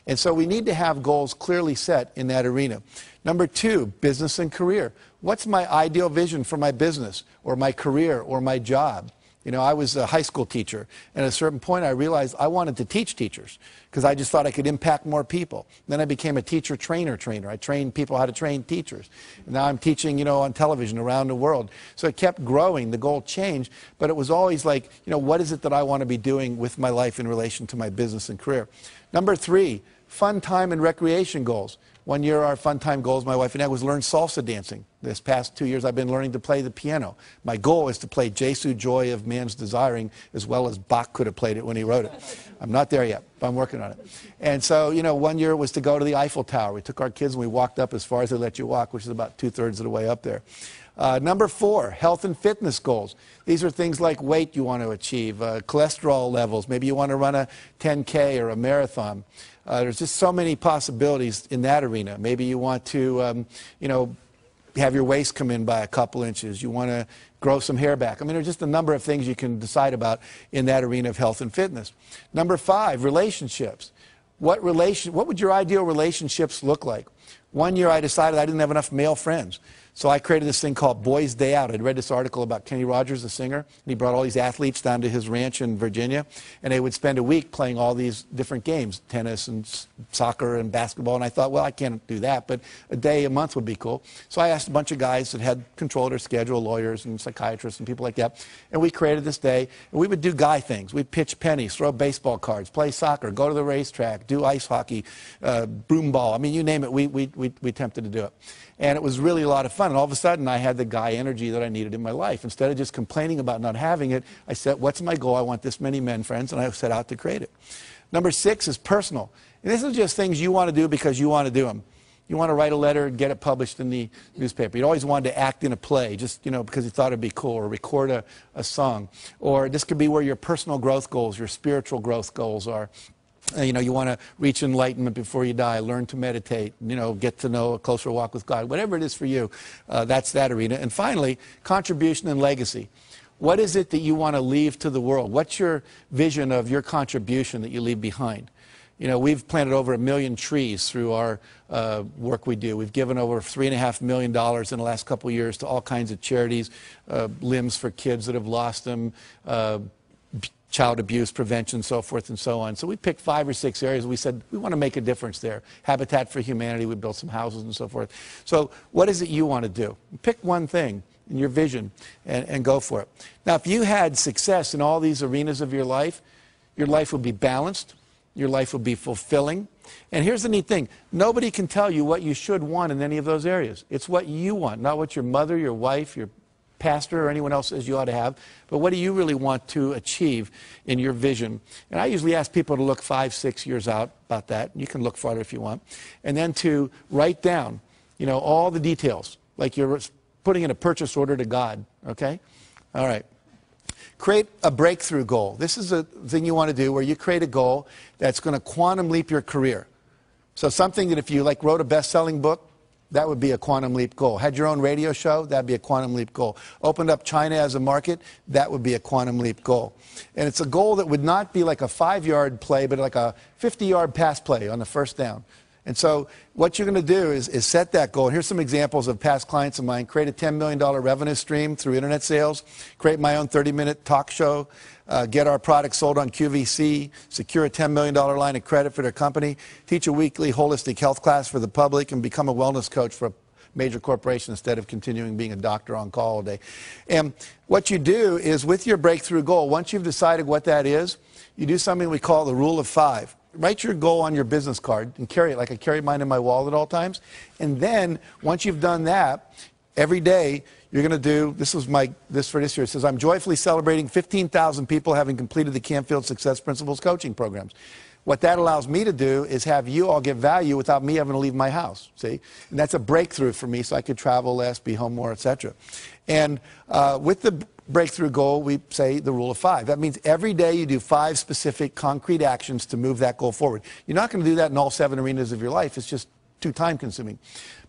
And so we need to have goals clearly set in that arena. Number 2, business and career. What's my ideal vision for my business or my career or my job? You know, I was a high school teacher, and at a certain point I realized I wanted to teach teachers because I just thought I could impact more people. Then I became a teacher trainer. I trained people how to train teachers. And now I'm teaching, you know, on television around the world. So it kept growing. The goal changed, but it was always like, you know, what is it that I want to be doing with my life in relation to my business and career? Number 3, fun time and recreation goals. One year our fun time goals, my wife and I, was learn salsa dancing. This past 2 years I've been learning to play the piano. My goal is to play Jesu Joy of Man's Desiring as well as Bach could have played it when he wrote it. I'm not there yet, but I'm working on it. And so, you know, one year was to go to the Eiffel Tower. We took our kids and we walked up as far as they let you walk, which is about 2/3 of the way up there. Number 4, health and fitness goals. These are things like weight you want to achieve, cholesterol levels. Maybe you want to run a 10K or a marathon. There's just so many possibilities in that arena. Maybe you want to, you know, have your waist come in by a couple inches. You want to grow some hair back. I mean, there's just a number of things you can decide about in that arena of health and fitness. Number 5, relationships. What would your ideal relationships look like? One year I decided I didn't have enough male friends. So I created this thing called Boys Day Out. I'd read this article about Kenny Rogers, the singer, and he brought all these athletes down to his ranch in Virginia, and they would spend a week playing all these different games, tennis and soccer and basketball, and I thought, well, I can't do that, but a day a month would be cool. So I asked a bunch of guys that had control of their schedule, lawyers and psychiatrists and people like that, and we created this day, and we would do guy things. We'd pitch pennies, throw baseball cards, play soccer, go to the racetrack, do ice hockey, broom ball. I mean, you name it, we attempted to do it. And it was really a lot of fun. And all of a sudden, I had the guy energy that I needed in my life. Instead of just complaining about not having it, I said, what's my goal? I want this many men friends, and I set out to create it. Number 6 is personal. And this is just things you want to do because you want to do them. You want to write a letter and get it published in the newspaper. You always wanted to act in a play, just, you know, because you thought it'd be cool, or record a song. Or this could be where your personal growth goals, your spiritual growth goals are. You know, you want to reach enlightenment before you die, learn to meditate, you know, get to know a closer walk with God. Whatever it is for you, that's that arena. And finally, contribution and legacy. What is it that you want to leave to the world? What's your vision of your contribution that you leave behind? You know, we've planted over 1 million trees through our work we do. We've given over $3.5 million in the last couple of years to all kinds of charities, limbs for kids that have lost them, child abuse prevention, so forth and so on. So we picked 5 or 6 areas. We said, we want to make a difference there. Habitat for Humanity, we built some houses and so forth. So what is it you want to do? Pick one thing in your vision and go for it. Now, if you had success in all these arenas of your life would be balanced, your life would be fulfilling. And here's the neat thing. Nobody can tell you what you should want in any of those areas. It's what you want, not what your mother, your wife, your pastor or anyone else says you ought to have, but what do you really want to achieve in your vision? And I usually ask people to look 5, 6 years out about that. You can look farther if you want. And then to write down, you know, all the details, like you're putting in a purchase order to God, okay? All right. Create a breakthrough goal. This is a thing you want to do where you create a goal that's going to quantum leap your career. So something that if you like wrote a best-selling book, that would be a quantum leap goal. Had your own radio show, that'd be a quantum leap goal. Opened up China as a market, that would be a quantum leap goal. And it's a goal that would not be like a 5-yard play, but like a 50-yard pass play on the first down. And so what you're going to do is set that goal. And here's some examples of past clients of mine. Create a $10 million revenue stream through internet sales. Create my own 30-minute talk show. Get our products sold on QVC. Secure a $10 million line of credit for their company. Teach a weekly holistic health class for the public. And become a wellness coach for a major corporation instead of continuing being a doctor on call all day. And what you do is with your breakthrough goal, once you've decided what that is, you do something we call the rule of 5. Write your goal on your business card and carry it like I carry mine in my wallet at all times. And then once you've done that, every day you're going to do, this for this year, it says, I'm joyfully celebrating 15,000 people having completed the Canfield Success Principles coaching programs. What that allows me to do is have you all get value without me having to leave my house, see? And that's a breakthrough for me, so I could travel less, be home more, etc. And with the breakthrough goal, we say the rule of 5. That means every day you do 5 specific concrete actions to move that goal forward. You're not going to do that in all 7 arenas of your life. It's just too time consuming.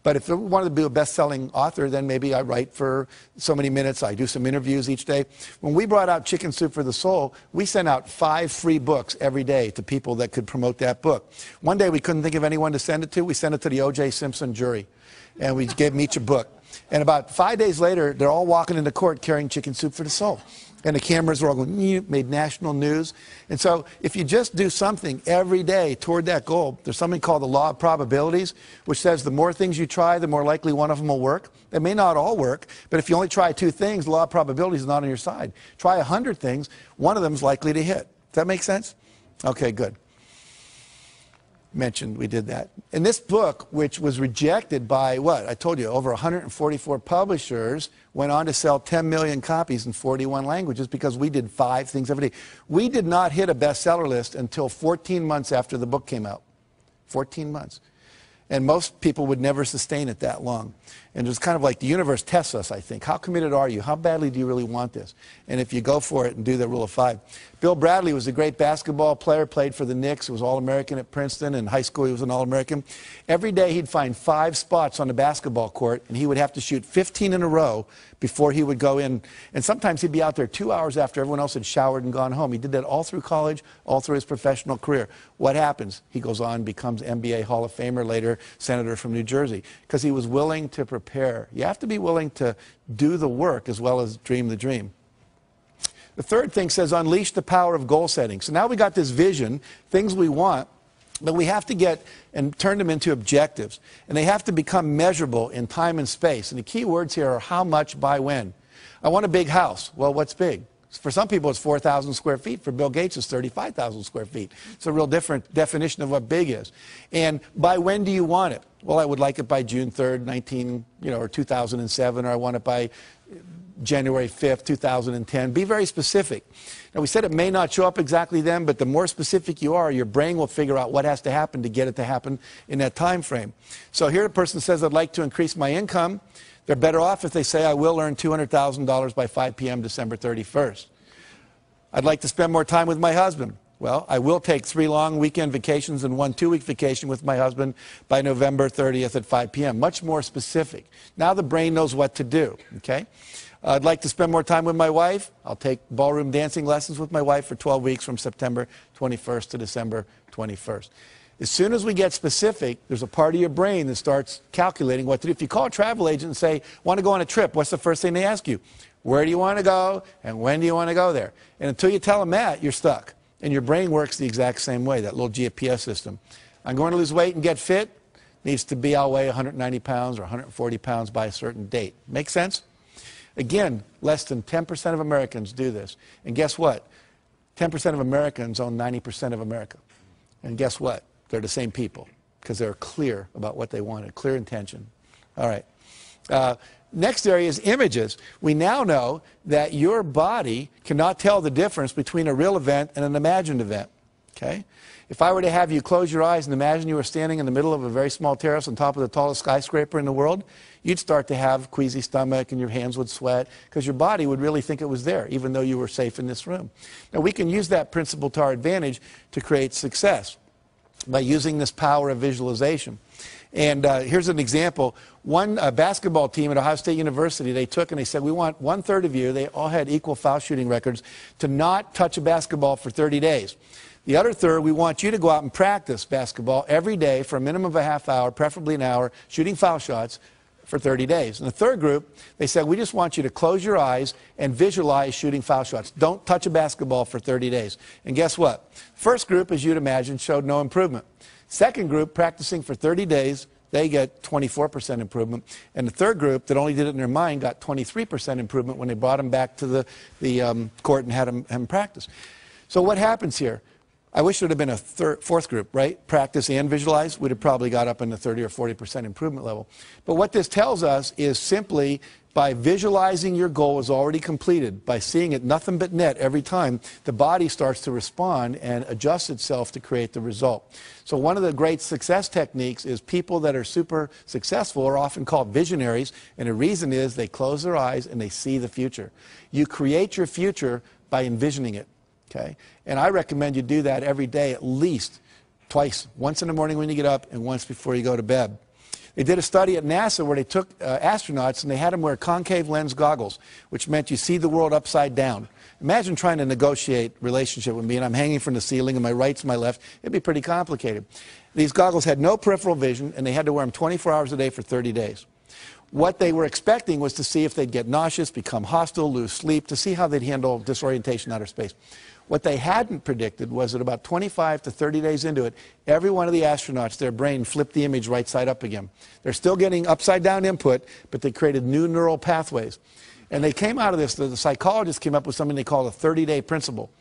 But if I wanted to be a best-selling author, then maybe I write for so many minutes. I do some interviews each day. When we brought out Chicken Soup for the Soul, we sent out 5 free books every day to people that could promote that book. One day we couldn't think of anyone to send it to. We sent it to the O.J. Simpson jury, and we gave them each a book. And about 5 days later, they're all walking into court carrying Chicken Soup for the Soul. And the cameras were all going, made national news. And so if you just do something every day toward that goal, there's something called the law of probabilities, which says the more things you try, the more likely one of them will work. They may not all work, but if you only try 2 things, the law of probabilities is not on your side. Try 100 things, one of them is likely to hit. Does that make sense? Okay, good. Mentioned we did that. And this book, which was rejected by what? I told you, over 144 publishers, went on to sell 10 million copies in 41 languages because we did 5 things every day. We did not hit a bestseller list until 14 months after the book came out. 14 months. And most people would never sustain it that long. And it's kind of like the universe tests us, I think. How committed are you? How badly do you really want this? And if you go for it and do the rule of 5. Bill Bradley was a great basketball player, played for the Knicks, he was All-American at Princeton. In high school, he was an All-American. Every day, he'd find 5 spots on the basketball court, and he would have to shoot 15 in a row before he would go in. And sometimes he'd be out there 2 hours after everyone else had showered and gone home. He did that all through college, all through his professional career. What happens? He goes on, becomes NBA Hall of Famer, later senator from New Jersey, because he was willing to prepare. You have to be willing to do the work as well as dream the dream. The third thing says unleash the power of goal setting. So now we got this vision, things we want, but we have to get and turn them into objectives. And they have to become measurable in time and space. And the key words here are how much by when. I want a big house. Well, what's big? For some people, it's 4,000 square feet. For Bill Gates, it's 35,000 square feet. It's a real different definition of what big is. And by when do you want it? Well, I would like it by June 3rd, or 2007, or I want it by January 5th, 2010. Be very specific. Now, we said it may not show up exactly then, but the more specific you are, your brain will figure out what has to happen to get it to happen in that time frame. So here a person says, I'd like to increase my income. They're better off if they say, I will earn $200,000 by 5 p.m. December 31st. I'd like to spend more time with my husband. Well, I will take 3 long weekend vacations and 1 2-week vacation with my husband by November 30th at 5 p.m. Much more specific. Now the brain knows what to do, okay? I'd like to spend more time with my wife. I'll take ballroom dancing lessons with my wife for 12 weeks from September 21st to December 21st. As soon as we get specific, there's a part of your brain that starts calculating what to do. If you call a travel agent and say, want to go on a trip, what's the first thing they ask you? Where do you want to go and when do you want to go there? And until you tell them that, you're stuck. And your brain works the exact same way, that little GPS system. I'm going to lose weight and get fit. Needs to be, I'll weigh 190 pounds or 140 pounds by a certain date. Make sense? Again, less than 10% of Americans do this. And guess what? 10% of Americans own 90% of America. And guess what? They're the same people because they're clear about what they wanted, clear intention. All right. Next area is images. We now know that your body cannot tell the difference between a real event and an imagined event. Okay? If I were to have you close your eyes and imagine you were standing in the middle of a very small terrace on top of the tallest skyscraper in the world, you'd start to have queasy stomach and your hands would sweat because your body would really think it was there, even though you were safe in this room. Now, we can use that principle to our advantage to create success by using this power of visualization. And here's an example. One basketball team at Ohio State University, they took and they said, we want 1/3 of you, they all had equal foul shooting records, to not touch a basketball for 30 days. The other third, we want you to go out and practice basketball every day for a minimum of a half hour, preferably an hour, shooting foul shots for 30 days. And the third group, they said, we just want you to close your eyes and visualize shooting foul shots. Don't touch a basketball for 30 days. And guess what? First group, as you'd imagine, showed no improvement. Second group, practicing for 30 days, they get 24% improvement. And the third group that only did it in their mind got 23% improvement when they brought them back to the court and had them practice. So what happens here? I wish there would have been a fourth group, right? Practice and visualize. We'd have probably got up in the 30 or 40% improvement level. But what this tells us is simply by visualizing your goal is already completed, by seeing it nothing but net every time, the body starts to respond and adjust itself to create the result. So one of the great success techniques is people that are super successful are often called visionaries, and the reason is they close their eyes and they see the future. You create your future by envisioning it. Okay? And I recommend you do that every day at least twice, once in the morning when you get up and once before you go to bed. They did a study at NASA where they took astronauts and they had them wear concave lens goggles, which meant you see the world upside down. Imagine trying to negotiate relationship with me and I'm hanging from the ceiling and my right's my left. It'd be pretty complicated. These goggles had no peripheral vision and they had to wear them 24 hours a day for 30 days. What they were expecting was to see if they'd get nauseous, become hostile, lose sleep, to see how they'd handle disorientation in outer space. What they hadn't predicted was that about 25 to 30 days into it, every one of the astronauts, their brain flipped the image right side up again. They're still getting upside down input, but they created new neural pathways. And they came out of this, the psychologists came up with something they call the 30-day principle.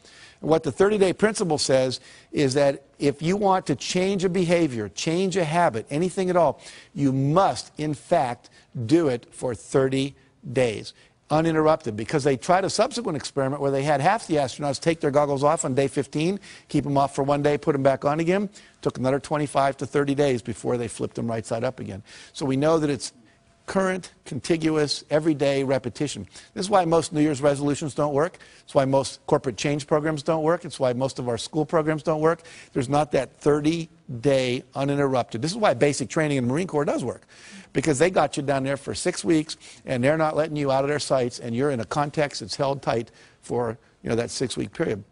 And what the 30-day principle says is that if you want to change a behavior, change a habit, anything at all, you must, in fact, do it for 30 days. Uninterrupted, because they tried a subsequent experiment where they had half the astronauts take their goggles off on day 15, keep them off for one day, put them back on again. Took another 25 to 30 days before they flipped them right side up again. So we know that it's current, contiguous, everyday repetition. This is why most New Year's resolutions don't work. It's why most corporate change programs don't work. It's why most of our school programs don't work. There's not that 30-day uninterrupted. This is why basic training in the Marine Corps does work. Because they got you down there for 6 weeks and they're not letting you out of their sights and you're in a context that's held tight for that 6-week period.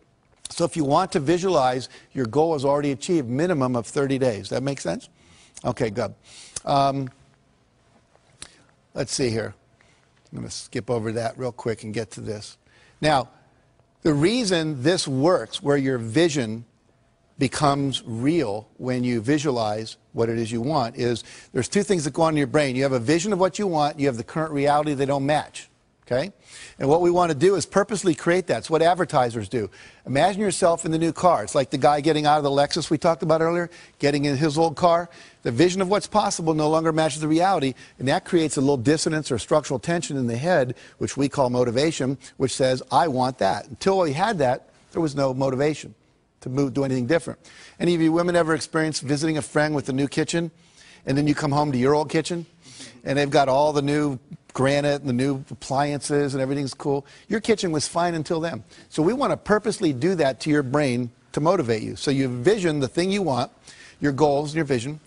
So if you want to visualize, your goal is already achieved, minimum of 30 days. That make sense? Okay, good. Let's see here. I'm going to skip over that real quick and get to this. Now, the reason this works, where your vision becomes real when you visualize what it is you want, is there's two things that go on in your brain. You have a vision of what you want, you have the current reality, they don't match. Okay? And what we want to do is purposely create that. It's what advertisers do. Imagine yourself in the new car. It's like the guy getting out of the Lexus we talked about earlier, getting in his old car. The vision of what's possible no longer matches the reality, and that creates a little dissonance or structural tension in the head, which we call motivation, which says, I want that. Until we had that, there was no motivation to do anything different. Any of you women ever experienced visiting a friend with a new kitchen, and then you come home to your old kitchen, and they've got all the new granite and the new appliances and everything's cool? Your kitchen was fine until then. So we want to purposely do that to your brain to motivate you. So you envision the thing you want, your goals and your vision.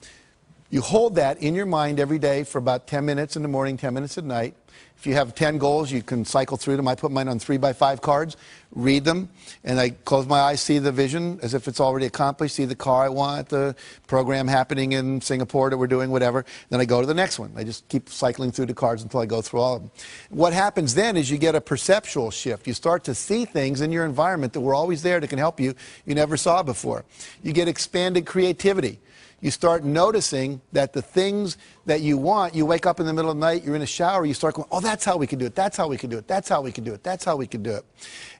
You hold that in your mind every day for about 10 minutes in the morning, 10 minutes at night. If you have 10 goals, you can cycle through them. I put mine on 3x5 cards, read them, and I close my eyes, see the vision as if it's already accomplished, see the car I want, the program happening in Singapore that we're doing, whatever. Then I go to the next one. I just keep cycling through the cards until I go through all of them. What happens then is you get a perceptual shift. You start to see things in your environment that were always there that can help you never saw before. You get expanded creativity. You start noticing that the things that you want, you wake up in the middle of the night, you're in a shower, you start going, oh, that's how we can do it, that's how we can do it, that's how we can do it, that's how we can do it.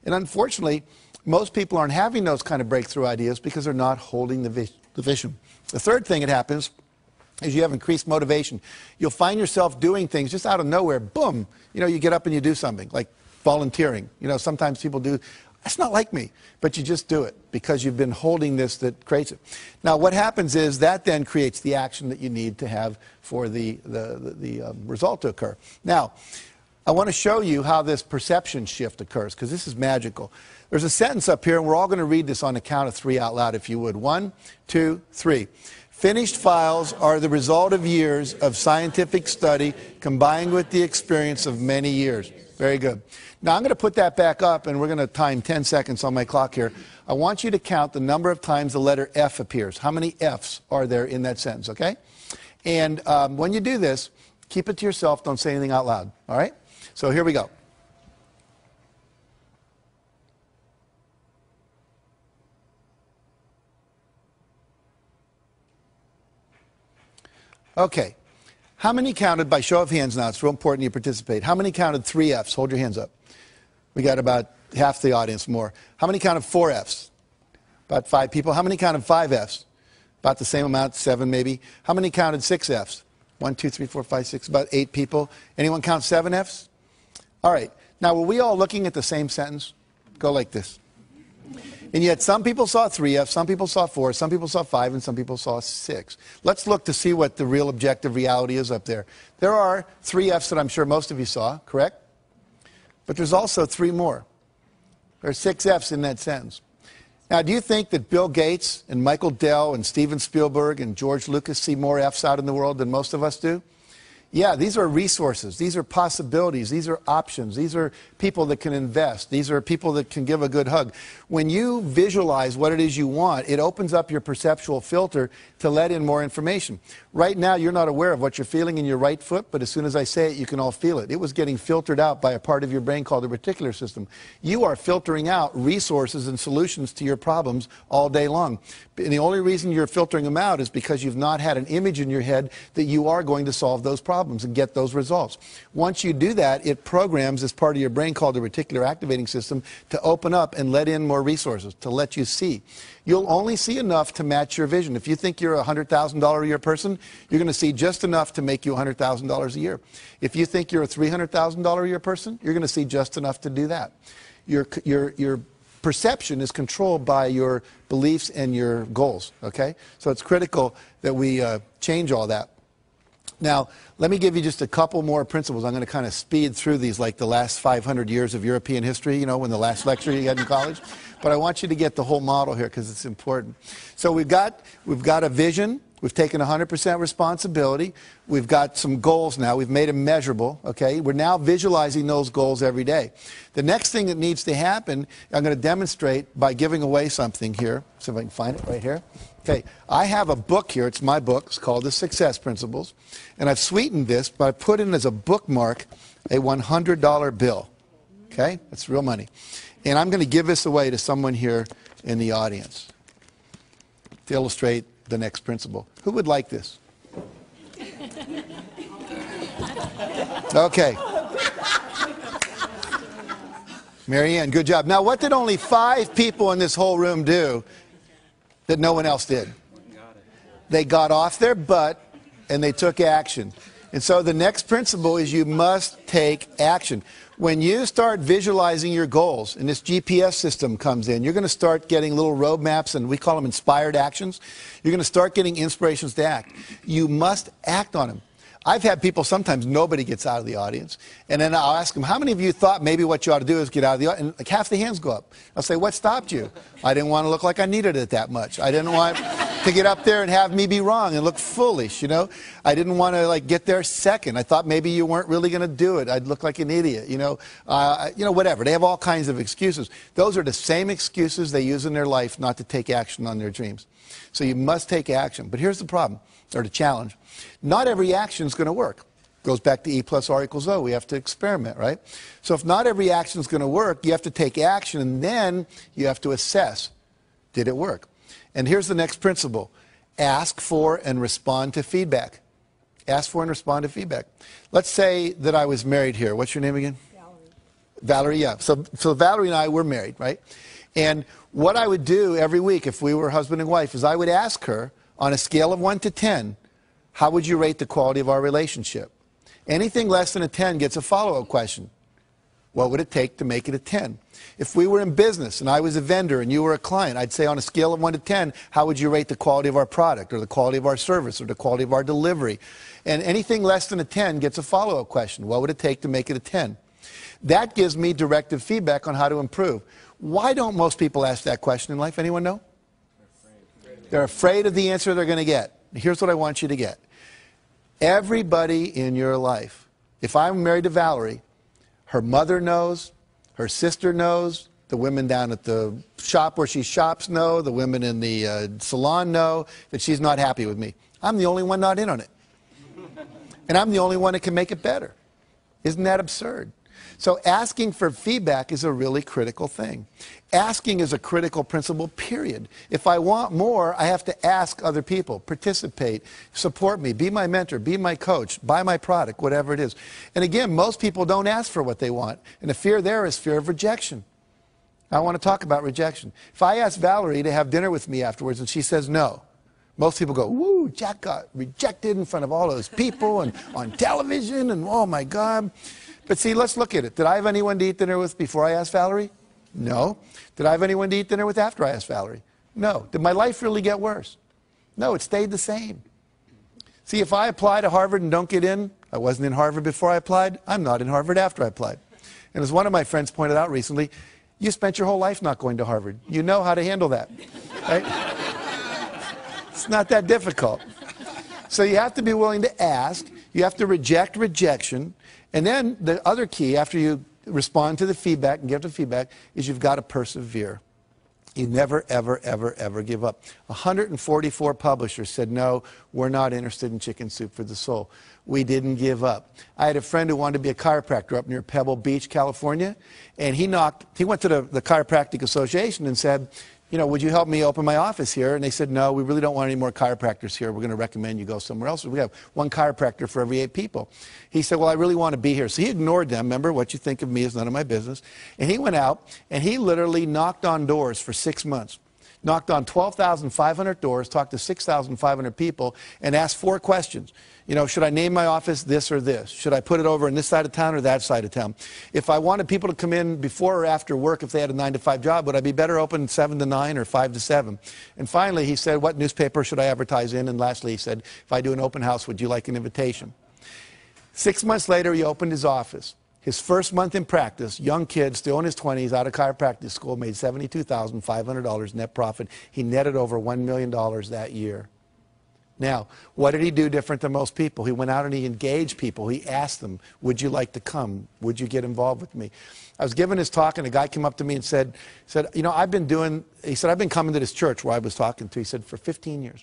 And unfortunately, most people aren't having those kind of breakthrough ideas because they're not holding the vision. The third thing that happens is you have increased motivation. You'll find yourself doing things just out of nowhere, boom, you get up and you do something, like volunteering. Sometimes people do. That's not like me, but you just do it because you've been holding this that creates it. Now, what happens is that then creates the action that you need to have for the result to occur. Now, I want to show you how this perception shift occurs because this is magical. There's a sentence up here, and we're all going to read this on the count of 3 out loud, if you would. 1, 2, 3. Finished files are the result of years of scientific study combined with the experience of many years. Very good. Now, I'm going to put that back up, and we're going to time 10 seconds on my clock here. I want you to count the number of times the letter F appears. How many Fs are there in that sentence, okay? And when you do this, keep it to yourself. Don't say anything out loud, all right? So here we go. Okay. How many counted, by show of hands now, it's real important you participate. How many counted 3 Fs? Hold your hands up. We got about half the audience more. How many counted 4 Fs? About 5 people. How many counted 5 Fs? About the same amount, 7 maybe. How many counted 6 Fs? 1, 2, 3, 4, 5, 6, about 8 people. Anyone count 7 Fs? All right. Now, were we all looking at the same sentence? Go like this. And yet some people saw 3 Fs, some people saw 4, some people saw 5, and some people saw 6. Let's look to see what the real objective reality is up there. There are 3 Fs that I'm sure most of you saw, correct? But there's also 3 more. There are 6 Fs in that sentence. Now, do you think that Bill Gates and Michael Dell and Steven Spielberg and George Lucas see more Fs out in the world than most of us do? Yeah, these are resources. These are possibilities. These are options. These are people that can invest. These are people that can give a good hug. When you visualize what it is you want, it opens up your perceptual filter to let in more information. Right now, you're not aware of what you're feeling in your right foot, but as soon as I say it, you can all feel it. It was getting filtered out by a part of your brain called the reticular system. You are filtering out resources and solutions to your problems all day long. And the only reason you're filtering them out is because you've not had an image in your head that you are going to solve those problems and get those results. Once you do that, it programs this part of your brain called the reticular activating system to open up and let in more resources, to let you see. You'll only see enough to match your vision. If you think you're a $100,000 a year person, you're going to see just enough to make you $100,000 a year. If you think you're a $300,000 a year person, you're going to see just enough to do that. Your perception is controlled by your beliefs and your goals, okay? So it's critical that we change all that. Now, let me give you just a couple more principles. I'm going to kind of speed through these like the last 500 years of European history, you know, when the last lecture you had in college. But I want you to get the whole model here because it's important. So we've got a vision. We've taken 100% responsibility. We've got some goals now. We've made them measurable, okay? We're now visualizing those goals every day. The next thing that needs to happen, I'm going to demonstrate by giving away something here. See if I can find it right here. Okay, I have a book here. It's my book. It's called The Success Principles. And I've sweetened this by putting in as a bookmark a $100 bill. Okay, that's real money. And I'm going to give this away to someone here in the audience to illustrate the next principle. Who would like this? Okay. Marianne, good job. Now, what did only 5 people in this whole room do that no one else did? They got off their butt and they took action. And so the next principle is you must take action. When you start visualizing your goals and this GPS system comes in, you're going to start getting little roadmaps, and we call them inspired actions. You're going to start getting inspirations to act. You must act on them. I've had people, sometimes nobody gets out of the audience, and then I'll ask them, how many of you thought maybe what you ought to do is get out of the audience? And like half the hands go up. I'll say, what stopped you? I didn't want to look like I needed it that much. I didn't want to get up there and have me be wrong and look foolish, you know. I didn't want to like get there second. I thought maybe you weren't really going to do it. I'd look like an idiot, you know, whatever. They have all kinds of excuses. Those are the same excuses they use in their life not to take action on their dreams. So you must take action. But here's the problem, or the challenge. Not every action is going to work. Goes back to E plus R equals O. We have to experiment, right? So if not every action is going to work, you have to take action, and then you have to assess, did it work? And here's the next principle. Ask for and respond to feedback. Ask for and respond to feedback. Let's say that I was married here. What's your name again? Valerie, yeah. So Valerie and I were married, right? And what I would do every week if we were husband and wife is I would ask her, on a scale of 1 to 10, how would you rate the quality of our relationship? Anything less than a 10 gets a follow-up question. What would it take to make it a 10? If we were in business and I was a vendor and you were a client, I'd say on a scale of 1 to 10, how would you rate the quality of our product or the quality of our service or the quality of our delivery? And anything less than a 10 gets a follow-up question. What would it take to make it a 10? That gives me directive feedback on how to improve. Why don't most people ask that question in life? Anyone know? They're afraid of the answer they're going to get. Here's what I want you to get. Everybody in your life, if I'm married to Valerie, her mother knows, her sister knows, the women down at the shop where she shops know, the women in the salon know that she's not happy with me. I'm the only one not in on it. And I'm the only one that can make it better. Isn't that absurd? So asking for feedback is a really critical thing. Asking is a critical principle, period. If I want more, I have to ask other people, participate, support me, be my mentor, be my coach, buy my product, whatever it is. And again, most people don't ask for what they want. And the fear there is fear of rejection. I want to talk about rejection. If I ask Valerie to have dinner with me afterwards and she says no, most people go, woo, Jack got rejected in front of all those people and on television and oh my God. But see, let's look at it. Did I have anyone to eat dinner with before I asked Valerie? No. Did I have anyone to eat dinner with after I asked Valerie? No. Did my life really get worse? No, it stayed the same. See, if I apply to Harvard and don't get in, I wasn't in Harvard before I applied, I'm not in Harvard after I applied. And as one of my friends pointed out recently, you spent your whole life not going to Harvard. You know how to handle that, right? It's not that difficult. So you have to be willing to ask. You have to reject rejection. And then the other key, after you respond to the feedback and give the feedback, is you've got to persevere. You never, ever, ever, ever give up. 144 publishers said, no, we're not interested in Chicken Soup for the Soul. We didn't give up. I had a friend who wanted to be a chiropractor up near Pebble Beach, California, and he went to the Chiropractic Association and said, you know, would you help me open my office here? And they said, no, we really don't want any more chiropractors here. We're going to recommend you go somewhere else. We have one chiropractor for every 8 people. He said, well, I really want to be here. So he ignored them. Remember, what you think of me is none of my business. And he went out, and he literally knocked on doors for 6 months. Knocked on 12,500 doors, talked to 6,500 people, and asked 4 questions. You know, should I name my office this or this? Should I put it over in this side of town or that side of town? If I wanted people to come in before or after work, if they had a 9-to-5 job, would I be better open 7 to 9 or 5 to 7? And finally, he said, what newspaper should I advertise in? And lastly, he said, if I do an open house, would you like an invitation? 6 months later, he opened his office. His first month in practice, young kid, still in his 20s, out of chiropractic school, made $72,500 net profit. He netted over $1 million that year. Now, what did he do different than most people? He went out and he engaged people. He asked them, would you like to come? Would you get involved with me? I was giving his talk, and a guy came up to me and said, you know, I've been coming to this church where I was talking to, he said, for 15 years.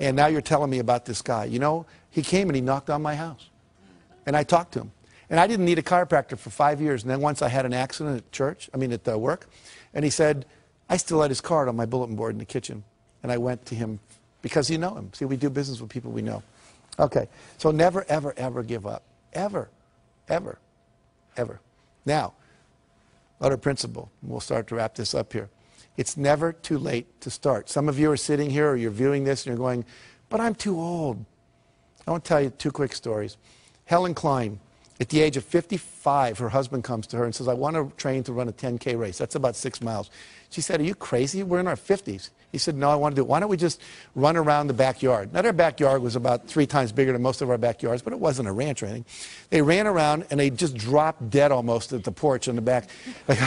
And now you're telling me about this guy. You know, he came and he knocked on my house. And I talked to him. And I didn't need a chiropractor for 5 years. And then once I had an accident at church, at work, and he said, I still had his card on my bulletin board in the kitchen. And I went to him because you know him. See, we do business with people we know. Okay, so never, ever, ever give up. Ever, ever, ever. Now, other principle. We'll start to wrap this up here. It's never too late to start. Some of you are sitting here or you're viewing this and you're going, but I'm too old. I want to tell you 2 quick stories. Helen Klein. At the age of 55, her husband comes to her and says, I want to train to run a 10K race. That's about 6 miles. She said, are you crazy? We're in our 50s. He said, no, I want to do it. Why don't we just run around the backyard? Now, their backyard was about 3 times bigger than most of our backyards, but it wasn't a ranch or anything. They ran around, and they just dropped dead almost at the porch in the back. Like,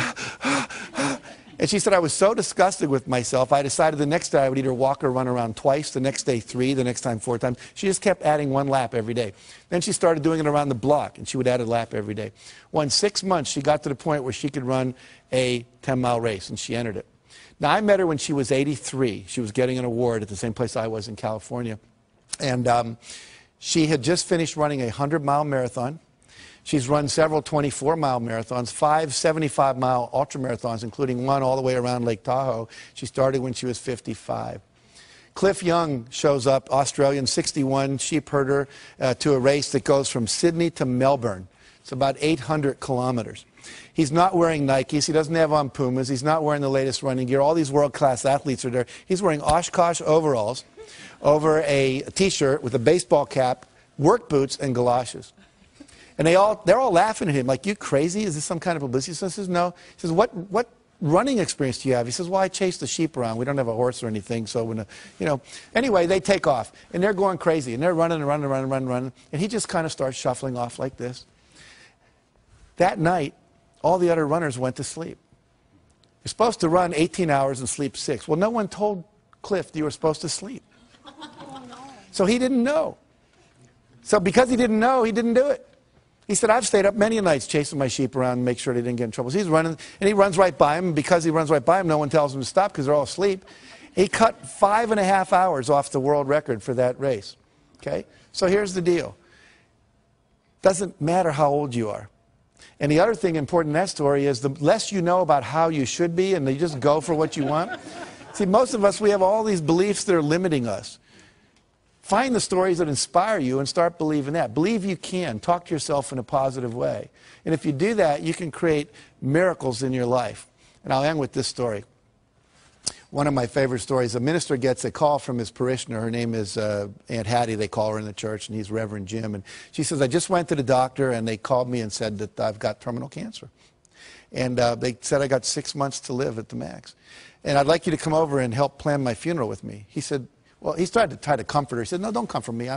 and she said, I was so disgusted with myself, I decided the next day I would either walk or run around twice, the next day 3, the next time 4 times. She just kept adding 1 lap every day. Then she started doing it around the block, and she would add a lap every day. Well, in 6 months, she got to the point where she could run a 10-mile race, and she entered it. Now, I met her when she was 83. She was getting an award at the same place I was in California. And she had just finished running a 100-mile marathon. She's run several 24-mile marathons, 5 75-mile ultramarathons, including 1 all the way around Lake Tahoe. She started when she was 55. Cliff Young shows up, Australian, 61, sheep herder, to a race that goes from Sydney to Melbourne. It's about 800 kilometers. He's not wearing Nikes. He doesn't have on Pumas. He's not wearing the latest running gear. All these world-class athletes are there. He's wearing Oshkosh overalls over a T-shirt with a baseball cap, work boots, and galoshes. And they're all laughing at him, like, you crazy? Is this some kind of publicity? So he says, no. He says, what running experience do you have? He says, well, I chase the sheep around. We don't have a horse or anything, so when, you know. Anyway, they take off, and they're going crazy, and they're running and running and running and running, and he just kind of starts shuffling off like this. That night, all the other runners went to sleep. You're supposed to run 18 hours and sleep 6. Well, no one told Cliff that you were supposed to sleep. So he didn't know. So because he didn't know, he didn't do it. He said, I've stayed up many nights chasing my sheep around and make sure they didn't get in trouble. So he's running, and he runs right by him, and because he runs right by him, no one tells him to stop because they're all asleep. He cut 5.5 hours off the world record for that race. Okay? So here's the deal. Doesn't matter how old you are. And the other thing important in that story is the less you know about how you should be and you just go for what you want. See, most of us, we have all these beliefs that are limiting us. Find the stories that inspire you and start believing that. Believe you can. Talk to yourself in a positive way. And if you do that, you can create miracles in your life. And I'll end with this story. One of my favorite stories, a minister gets a call from his parishioner. Her name is Aunt Hattie, they call her in the church, and he's Reverend Jim. And she says, I just went to the doctor, and they called me and said that I've got terminal cancer. And they said I got 6 months to live at the max. And I'd like you to come over and help plan my funeral with me. He said, well, he tried to comfort her. He said, no, don't comfort me.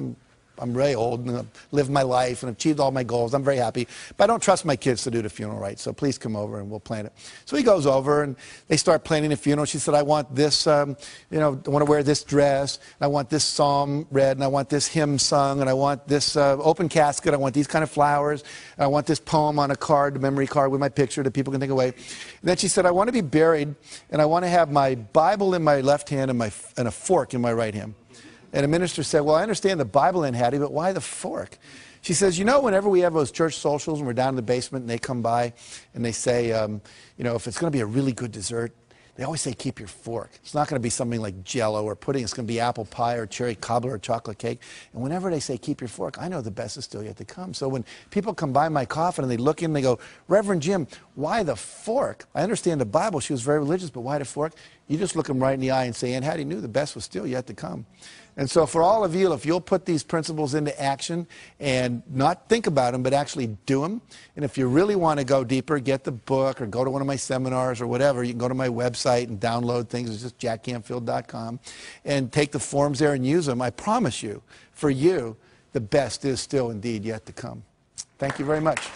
I'm really old and I've lived my life and achieved all my goals. I'm very happy. But I don't trust my kids to do the funeral right, so please come over and we'll plan it. So he goes over and they start planning the funeral. She said, I want this, I want to wear this dress, and I want this psalm read, and I want this hymn sung, and I want this open casket, I want these kind of flowers, and I want this poem on a card, a memory card with my picture that people can take away. And then she said, I want to be buried, and I want to have my Bible in my left hand and a fork in my right hand. And the minister said, well, I understand the Bible in Hattie, but why the fork? She says, whenever we have those church socials and we're down in the basement and they come by and they say, if it's going to be a really good dessert, they always say, keep your fork. It's not going to be something like Jell-O or pudding. It's going to be apple pie or cherry cobbler or chocolate cake. And whenever they say, keep your fork, I know the best is still yet to come. So when people come by my coffin and they look in and they go, Reverend Jim, why the fork? I understand the Bible. She was very religious, but why the fork? You just look them right in the eye and say, Aunt Hattie knew the best was still yet to come. And so for all of you, if you'll put these principles into action and not think about them, but actually do them, and if you really want to go deeper, get the book or go to one of my seminars or whatever, you can go to my website and download things. It's just jackcanfield.com and take the forms there and use them. I promise you, for you, the best is still indeed yet to come. Thank you very much.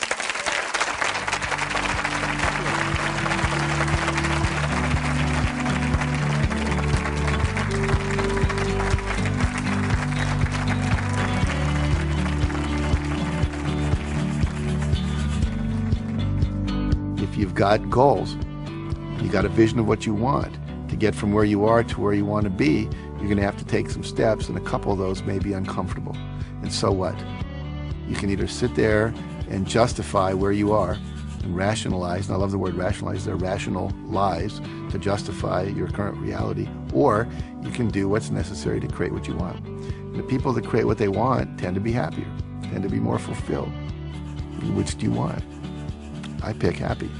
If you've got goals, you got a vision of what you want to get from where you are to where you want to be, you're going to have to take some steps, and a couple of those may be uncomfortable. And so what? You can either sit there and justify where you are and rationalize, and I love the word rationalize, they're rational lies to justify your current reality, or you can do what's necessary to create what you want. And the people that create what they want tend to be happier, tend to be more fulfilled. Which do you want? I pick happy.